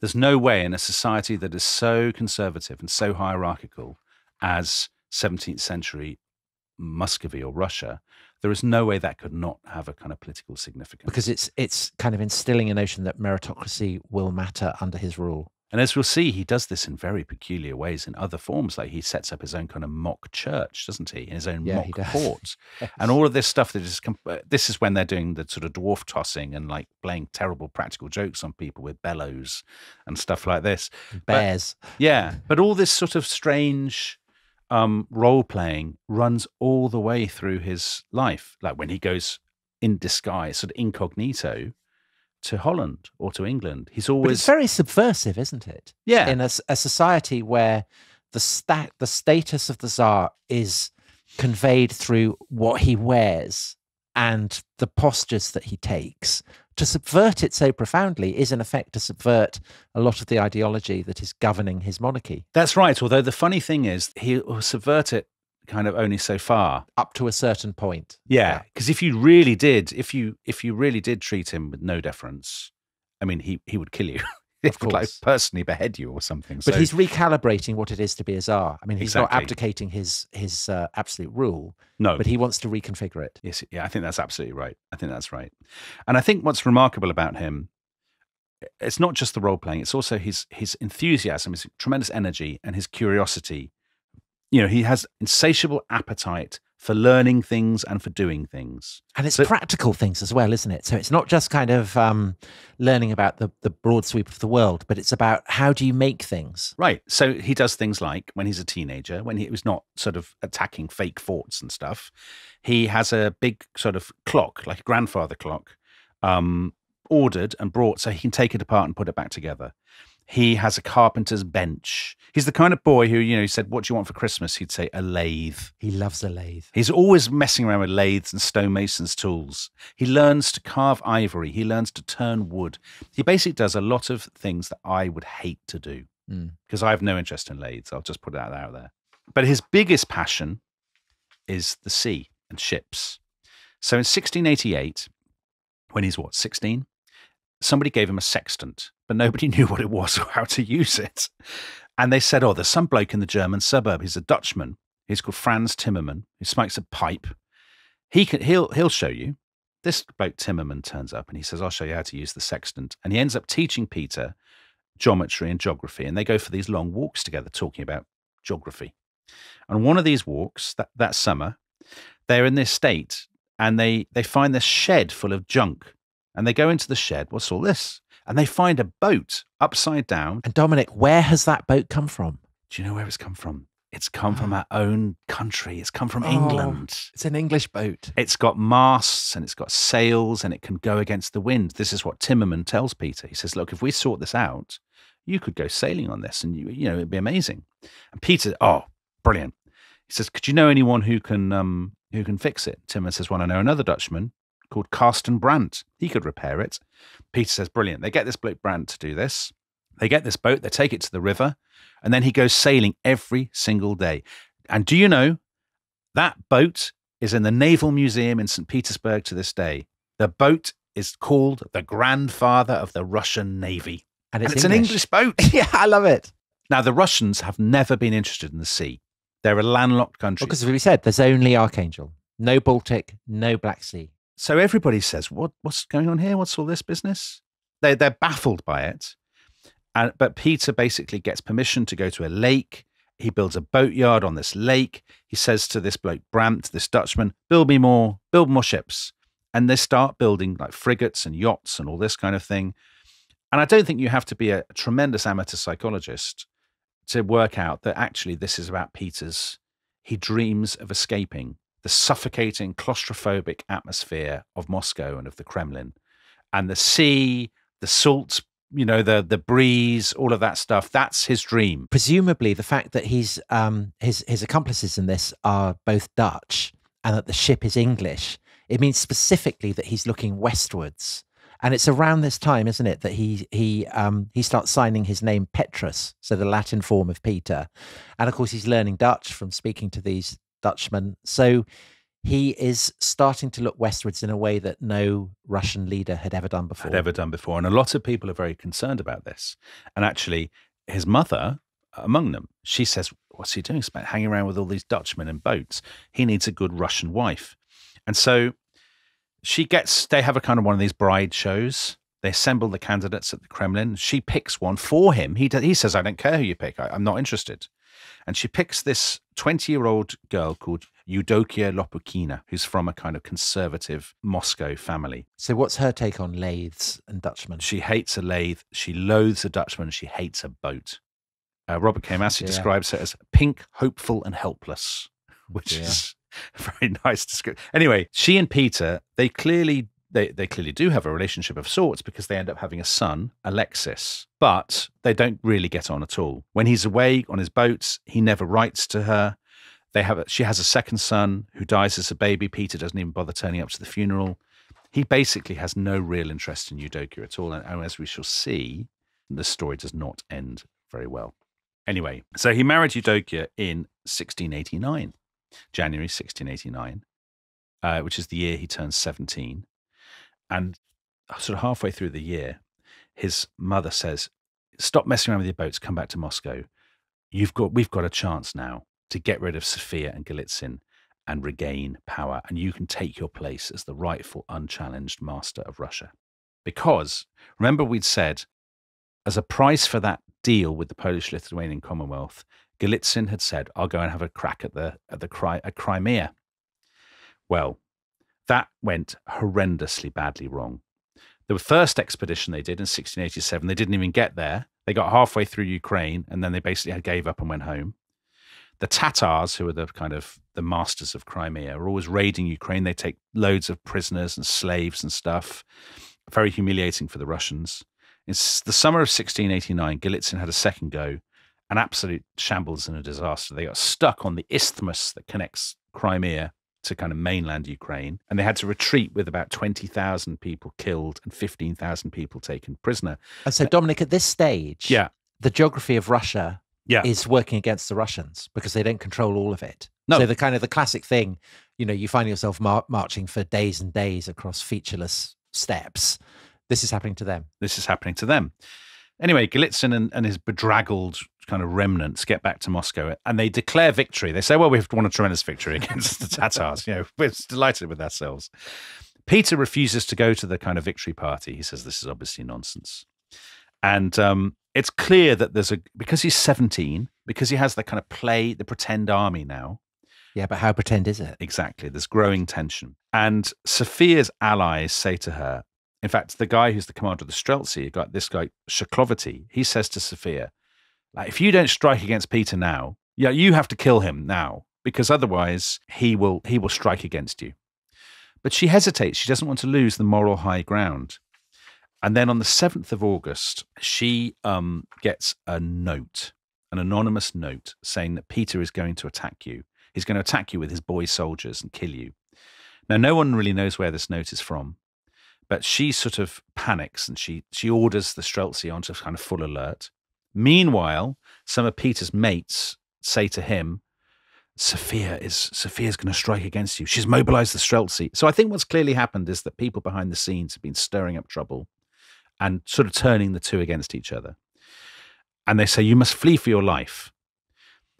there's no way in a society that is so conservative and so hierarchical as 17th century Muscovy or Russia, there is no way that could not have a kind of political significance. Because it's kind of instilling a notion that meritocracy will matter under his rule. And as we'll see, he does this in very peculiar ways in other forms. Like he sets up his own kind of mock church, doesn't he? In his own mock court. Yes. And all of this stuff that is, this is when they're doing the sort of dwarf tossing and like playing terrible practical jokes on people with bellows and stuff like this. Bears. But all this sort of strange role playing runs all the way through his life. Like when he goes in disguise, sort of incognito, to Holland or to England. He's always... But it's very subversive, isn't it? Yeah. In a society where the status of the Tsar is conveyed through what he wears and the postures that he takes. To subvert it so profoundly is in effect to subvert a lot of the ideology that is governing his monarchy. That's right. Although the funny thing is he'll subvert it kind of only so far, up to a certain point. Yeah, because if you really did treat him with no deference, I mean, he would kill you. Of course, like personally behead you or something. But he's recalibrating what it is to be a Tsar. I mean, he's Exactly. not abdicating his absolute rule. No, but he wants to reconfigure it. Yes, yeah, I think that's absolutely right. I think that's right. And I think what's remarkable about him, it's not just the role playing; it's also his enthusiasm, his tremendous energy, and his curiosity. You know, he has insatiable appetite for learning things and for doing things. And it's practical things as well, isn't it? So it's not just kind of learning about the broad sweep of the world, but it's about how do you make things? Right. So he does things like when he's a teenager, when he was not sort of attacking fake forts and stuff, he has a big sort of clock, like a grandfather clock, ordered and brought so he can take it apart and put it back together. He has a carpenter's bench. He's the kind of boy who, you know, he said, what do you want for Christmas? He'd say a lathe. He loves a lathe. He's always messing around with lathes and stonemasons' tools. He learns to carve ivory. He learns to turn wood. He basically does a lot of things that I would hate to do because I have no interest in lathes. I'll just put that out there. But his biggest passion is the sea and ships. So in 1688, when he's 16? Somebody gave him a sextant, but nobody knew what it was or how to use it. And they said, oh, there's some bloke in the German suburb. He's a Dutchman. He's called Franz Timmerman. He smokes a pipe. He'll show you. This bloke Timmerman turns up and he says, I'll show you how to use the sextant. And he ends up teaching Peter geometry and geography. And they go for these long walks together talking about geography. And one of these walks, that summer, they're in this estate and they find this shed full of junk. And they go into the shed. What's all this? And they find a boat upside down. And Dominic, where has that boat come from? Do you know where it's come from? It's come from our own country. It's come from England. It's an English boat. It's got masts and it's got sails and it can go against the wind. This is what Timmerman tells Peter. He says, look, if we sort this out, you could go sailing on this and you know, it'd be amazing. And Peter, oh, brilliant. He says, could you know anyone who can fix it? Timmerman says, well, I know another Dutchman called Carsten Brandt. He could repair it. Peter says, brilliant. They get this bloke Brandt to do this. They get this boat, they take it to the river, and then he goes sailing every single day. And do you know, that boat is in the Naval Museum in St. Petersburg to this day. The boat is called the Grandfather of the Russian Navy. And it's an English boat. Yeah, I love it. Now, the Russians have never been interested in the sea. They're a landlocked country. Because as we said, there's only Archangel. No Baltic, no Black Sea. So everybody says, what's going on here? What's all this business? They're baffled by it. But Peter basically gets permission to go to a lake. He builds a boatyard on this lake. He says to this bloke, Brandt, this Dutchman, build more ships. And they start building like frigates and yachts and all this kind of thing. And I don't think you have to be a tremendous amateur psychologist to work out that actually this is about Peter's. He dreams of escaping the suffocating, claustrophobic atmosphere of Moscow and of the Kremlin. And the sea, the salt, the breeze, all of that stuff, that's his dream. Presumably the fact that his accomplices in this are both Dutch and that the ship is English, it means specifically that he's looking westwards. And it's around this time, isn't it, that he starts signing his name Petrus, so the Latin form of Peter. And of course, he's learning Dutch from speaking to these Dutchmen. So he is starting to look westwards in a way that no Russian leader had ever done before. And a lot of people are very concerned about this. And actually, his mother, among them, she says, what's he doing? He's hanging around with all these Dutchmen in boats. He needs a good Russian wife. And so they have a kind of one of these bride shows. They assemble the candidates at the Kremlin. She picks one for him. He says, I don't care who you pick. I'm not interested. And she picks this 20-year-old girl called Eudokia Lopukina, who's from a kind of conservative Moscow family. So what's her take on lathes and Dutchmen? She hates a lathe. She loathes a Dutchman. She hates a boat. Robert K. Massey describes her as pink, hopeful, and helpless, which is a very nice description. Anyway, she and Peter, they clearly do have a relationship of sorts because they end up having a son, Alexis, but they don't really get on at all. When he's away on his boats, he never writes to her. She has a second son who dies as a baby. Peter doesn't even bother turning up to the funeral. He basically has no real interest in Eudokia at all. And as we shall see, the story does not end very well. Anyway, so he married Eudokia in 1689, January 1689, which is the year he turns 17. And sort of halfway through the year, his mother says, stop messing around with your boats, come back to Moscow. We've got a chance now to get rid of Sophia and Golitsyn and regain power, and you can take your place as the rightful, unchallenged master of Russia. Because, remember we'd said, as a price for that deal with the Polish-Lithuanian Commonwealth, Golitsyn had said, I'll go and have a crack at Crimea. Well, that went horrendously badly wrong. The first expedition they did in 1687, they didn't even get there. They got halfway through Ukraine, and then they basically gave up and went home. The Tatars, who are the masters of Crimea, are always raiding Ukraine. They take loads of prisoners and slaves and stuff. Very humiliating for the Russians. In the summer of 1689, Golitsyn had a second go, an absolute shambles and a disaster. They got stuck on the isthmus that connects Crimea to kind of mainland Ukraine, and they had to retreat with about 20,000 people killed and 15,000 people taken prisoner. And so, Dominic, at this stage, the geography of Russia is working against the Russians because they don't control all of it. No. So the classic thing, you find yourself marching for days and days across featureless steppes. This is happening to them. Anyway, Golitsyn and his bedraggled kind of remnants get back to Moscow and they declare victory. They say, well, we've won a tremendous victory against the Tatars. We're delighted with ourselves. Peter refuses to go to the kind of victory party. He says this is obviously nonsense. And it's clear that because he's 17, because he has the kind of the pretend army now. Yeah, but how pretend is it? Exactly. There's growing tension. And Sophia's allies say to her, in fact, the guy who's the commander of the Streltsy, this guy, Shklovity, he says to Sophia, if you don't strike against Peter now, you have to kill him now, because otherwise he will strike against you. But she hesitates. She doesn't want to lose the moral high ground. And then on the 7th of August, she gets a note, an anonymous note, saying that Peter is going to attack you. He's going to attack you with his boy soldiers and kill you. Now, no one really knows where this note is from. But she sort of panics and she orders the Streltsy onto kind of full alert. Meanwhile, some of Peter's mates say to him, Sophia's going to strike against you. She's mobilized the Streltsy. So I think what's clearly happened is that people behind the scenes have been stirring up trouble and sort of turning the two against each other. And they say, you must flee for your life.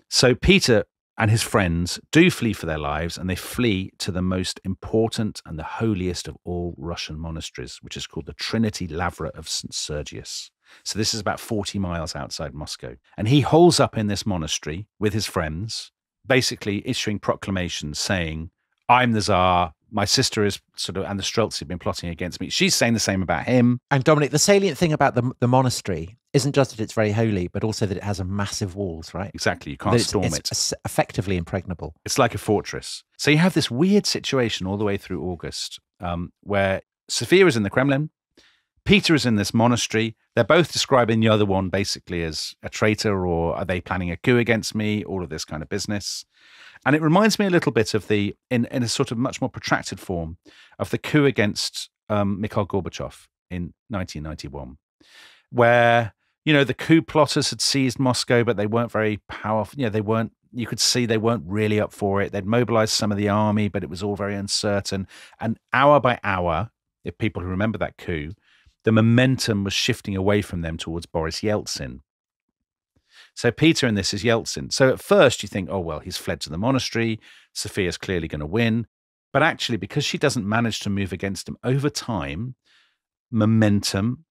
So Peter and his friends do flee for their lives, and they flee to the most important and the holiest of all Russian monasteries, which is called the Trinity Lavra of St. Sergius. So this is about 40 miles outside Moscow. And he holes up in this monastery with his friends, basically issuing proclamations saying, I'm the Tsar, my sister is and the Streltsy have been plotting against me. She's saying the same about him. And Dominic, the salient thing about the monastery isn't just that it's very holy, but also that it has a massive walls, right? Exactly. You can't storm it. It's effectively impregnable. It's like a fortress. So you have this weird situation all the way through August where Sophia is in the Kremlin. Peter is in this monastery. They're both describing the other one basically as a traitor, or are they planning a coup against me? All of this kind of business. And it reminds me a little bit of in a sort of much more protracted form, of the coup against Mikhail Gorbachev in 1991, where, the coup plotters had seized Moscow, but they weren't very powerful. You could see they weren't really up for it. They'd mobilized some of the army, but it was all very uncertain. And hour by hour, if people who remember that coup, the momentum was shifting away from them towards Boris Yeltsin. So Peter in this is Yeltsin. So at first you think, oh, well, he's fled to the monastery. Sophia's clearly going to win. But actually, because she doesn't manage to move against him over time, momentum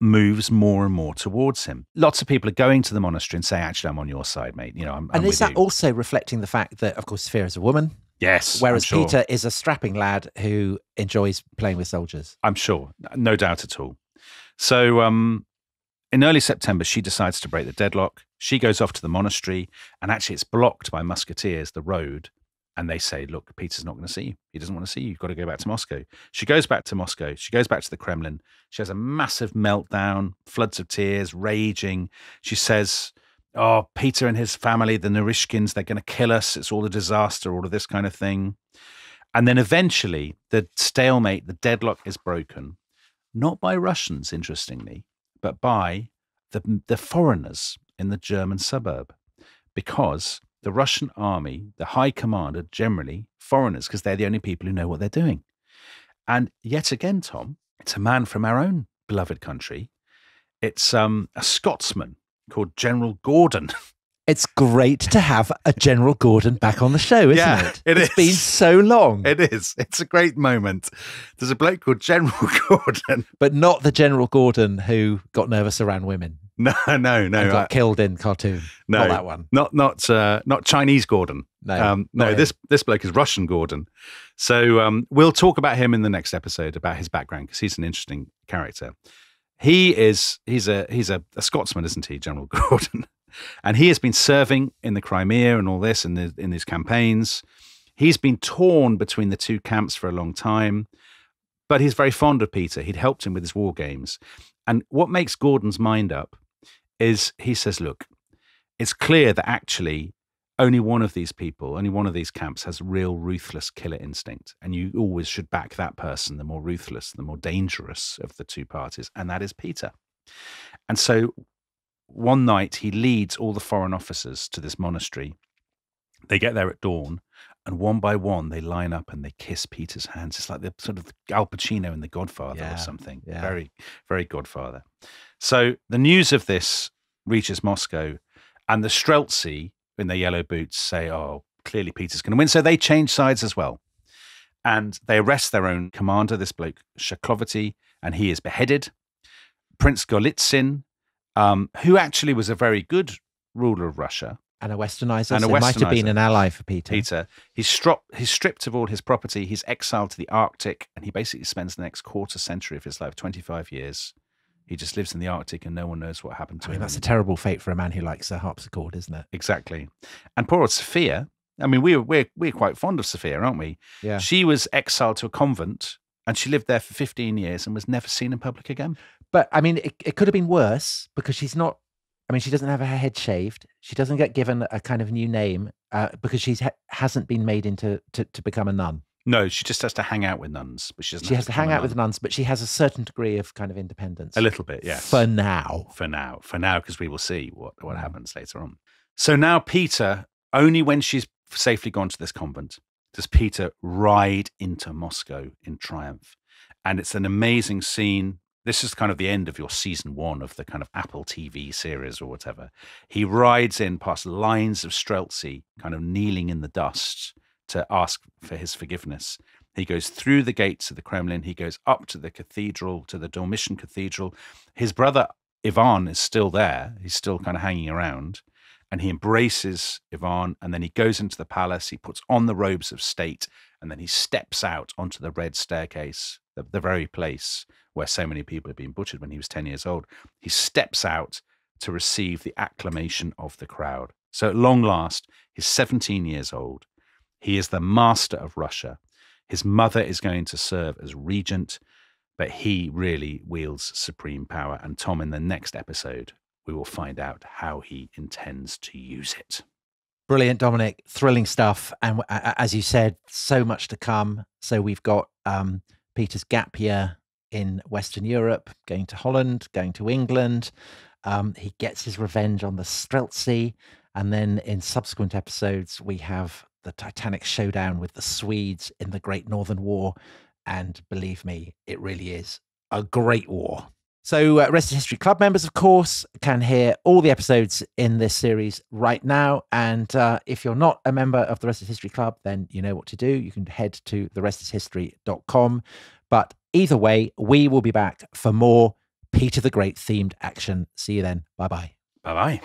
moves more and more towards him. Lots of people are going to the monastery and saying, actually, I'm on your side, mate. I'm and is that you. Also reflecting the fact that, of course, Sophia is a woman? Yes. Whereas Peter is a strapping lad who enjoys playing with soldiers. I'm sure. No doubt at all. So in early September, she decides to break the deadlock. She goes off to the monastery, and actually it's blocked by musketeers, the road. And they say, look, Peter's not going to see you. He doesn't want to see you. You've got to go back to Moscow. She goes back to Moscow. She goes back to the Kremlin. She has a massive meltdown, floods of tears, raging. She says, oh, Peter and his family, the Narishkins, they're going to kill us. It's all a disaster, all of this kind of thing. And then eventually the stalemate, the deadlock is broken, not by Russians, interestingly, but by the foreigners in the German suburb, because the Russian army, the high command, are generally foreigners because they're the only people who know what they're doing. And yet again, Tom, it's a man from our own beloved country. It's a Scotsman called General Gordon. It's great to have a General Gordon back on the show, isn't it? It's been so long. It is. It's a great moment. There's a bloke called General Gordon. But not the General Gordon who got nervous around women. No. And got killed in cartoon. No, not that one. Not Chinese Gordon. No. This bloke is Russian Gordon. So we'll talk about him in the next episode, about his background, because he's an interesting character. He's a Scotsman, isn't he, General Gordon? And he has been serving in the Crimea and all this, in these campaigns. He's been torn between the two camps for a long time, but he's very fond of Peter. He'd helped him with his war games. And what makes Gordon's mind up is he says, look, it's clear that actually only one of these camps has real ruthless killer instinct. And you always should back that person, the more ruthless, the more dangerous of the two parties. And that is Peter. And so one night he leads all the foreign officers to this monastery. They get there at dawn, and one by one they line up and they kiss Peter's hands. It's like the sort of Al Pacino in The Godfather or something. Yeah. Very, very Godfather. So the news of this reaches Moscow, and the Streltsy in their yellow boots say, oh, clearly Peter's going to win. So they change sides as well. And they arrest their own commander, this bloke Shklovety, and he is beheaded. Prince Golitsyn, who actually was a very good ruler of Russia. And a westernizer. So might have been an ally for Peter. He's stripped of all his property. He's exiled to the Arctic, and he basically spends the next quarter century of his life, 25 years. He just lives in the Arctic, and no one knows what happened to him. That's a terrible fate for a man who likes a harpsichord, isn't it? Exactly. And poor old Sophia. I mean, we're quite fond of Sophia, aren't we? Yeah. She was exiled to a convent, and she lived there for 15 years and was never seen in public again. But I mean, it could have been worse, because she doesn't have her head shaved. She doesn't get given a kind of new name because she hasn't been made into to become a nun. No, she just has to hang out with nuns, but she has to hang out with nuns, but she has a certain degree of kind of independence. A little bit, yes. For now, because we will see what happens later on. So now Peter, only when she's safely gone to this convent, does Peter ride into Moscow in triumph. And it's an amazing scene. This is kind of the end of your season 1 of the kind of Apple TV series or whatever. He rides in past lines of Streltsy, kind of kneeling in the dust to ask for his forgiveness. He goes through the gates of the Kremlin. He goes up to the cathedral, to the Dormition Cathedral. His brother Ivan is still there. He's still kind of hanging around. And he embraces Ivan, and then he goes into the palace. He puts on the robes of state, And then he steps out onto the red staircase, the very place where so many people had been butchered when he was 10 years old. He steps out to receive the acclamation of the crowd. So at long last, he's 17 years old. He is the master of Russia. His mother is going to serve as regent, but he really wields supreme power. And Tom, in the next episode, we will find out how he intends to use it. Brilliant, Dominic. Thrilling stuff. And as you said, so much to come. So we've got Peter's gap year in Western Europe, going to Holland, going to England. He gets his revenge on the Streltsy. And then in subsequent episodes, we have the Titanic showdown with the Swedes in the Great Northern War. And believe me, it really is a great war. So Rest is History Club members, of course, can hear all the episodes in this series right now. And if you're not a member of the Rest is History Club, then you know what to do. You can head to therestishistory.com. But either way, we will be back for more Peter the Great themed action. See you then. Bye-bye. Bye-bye.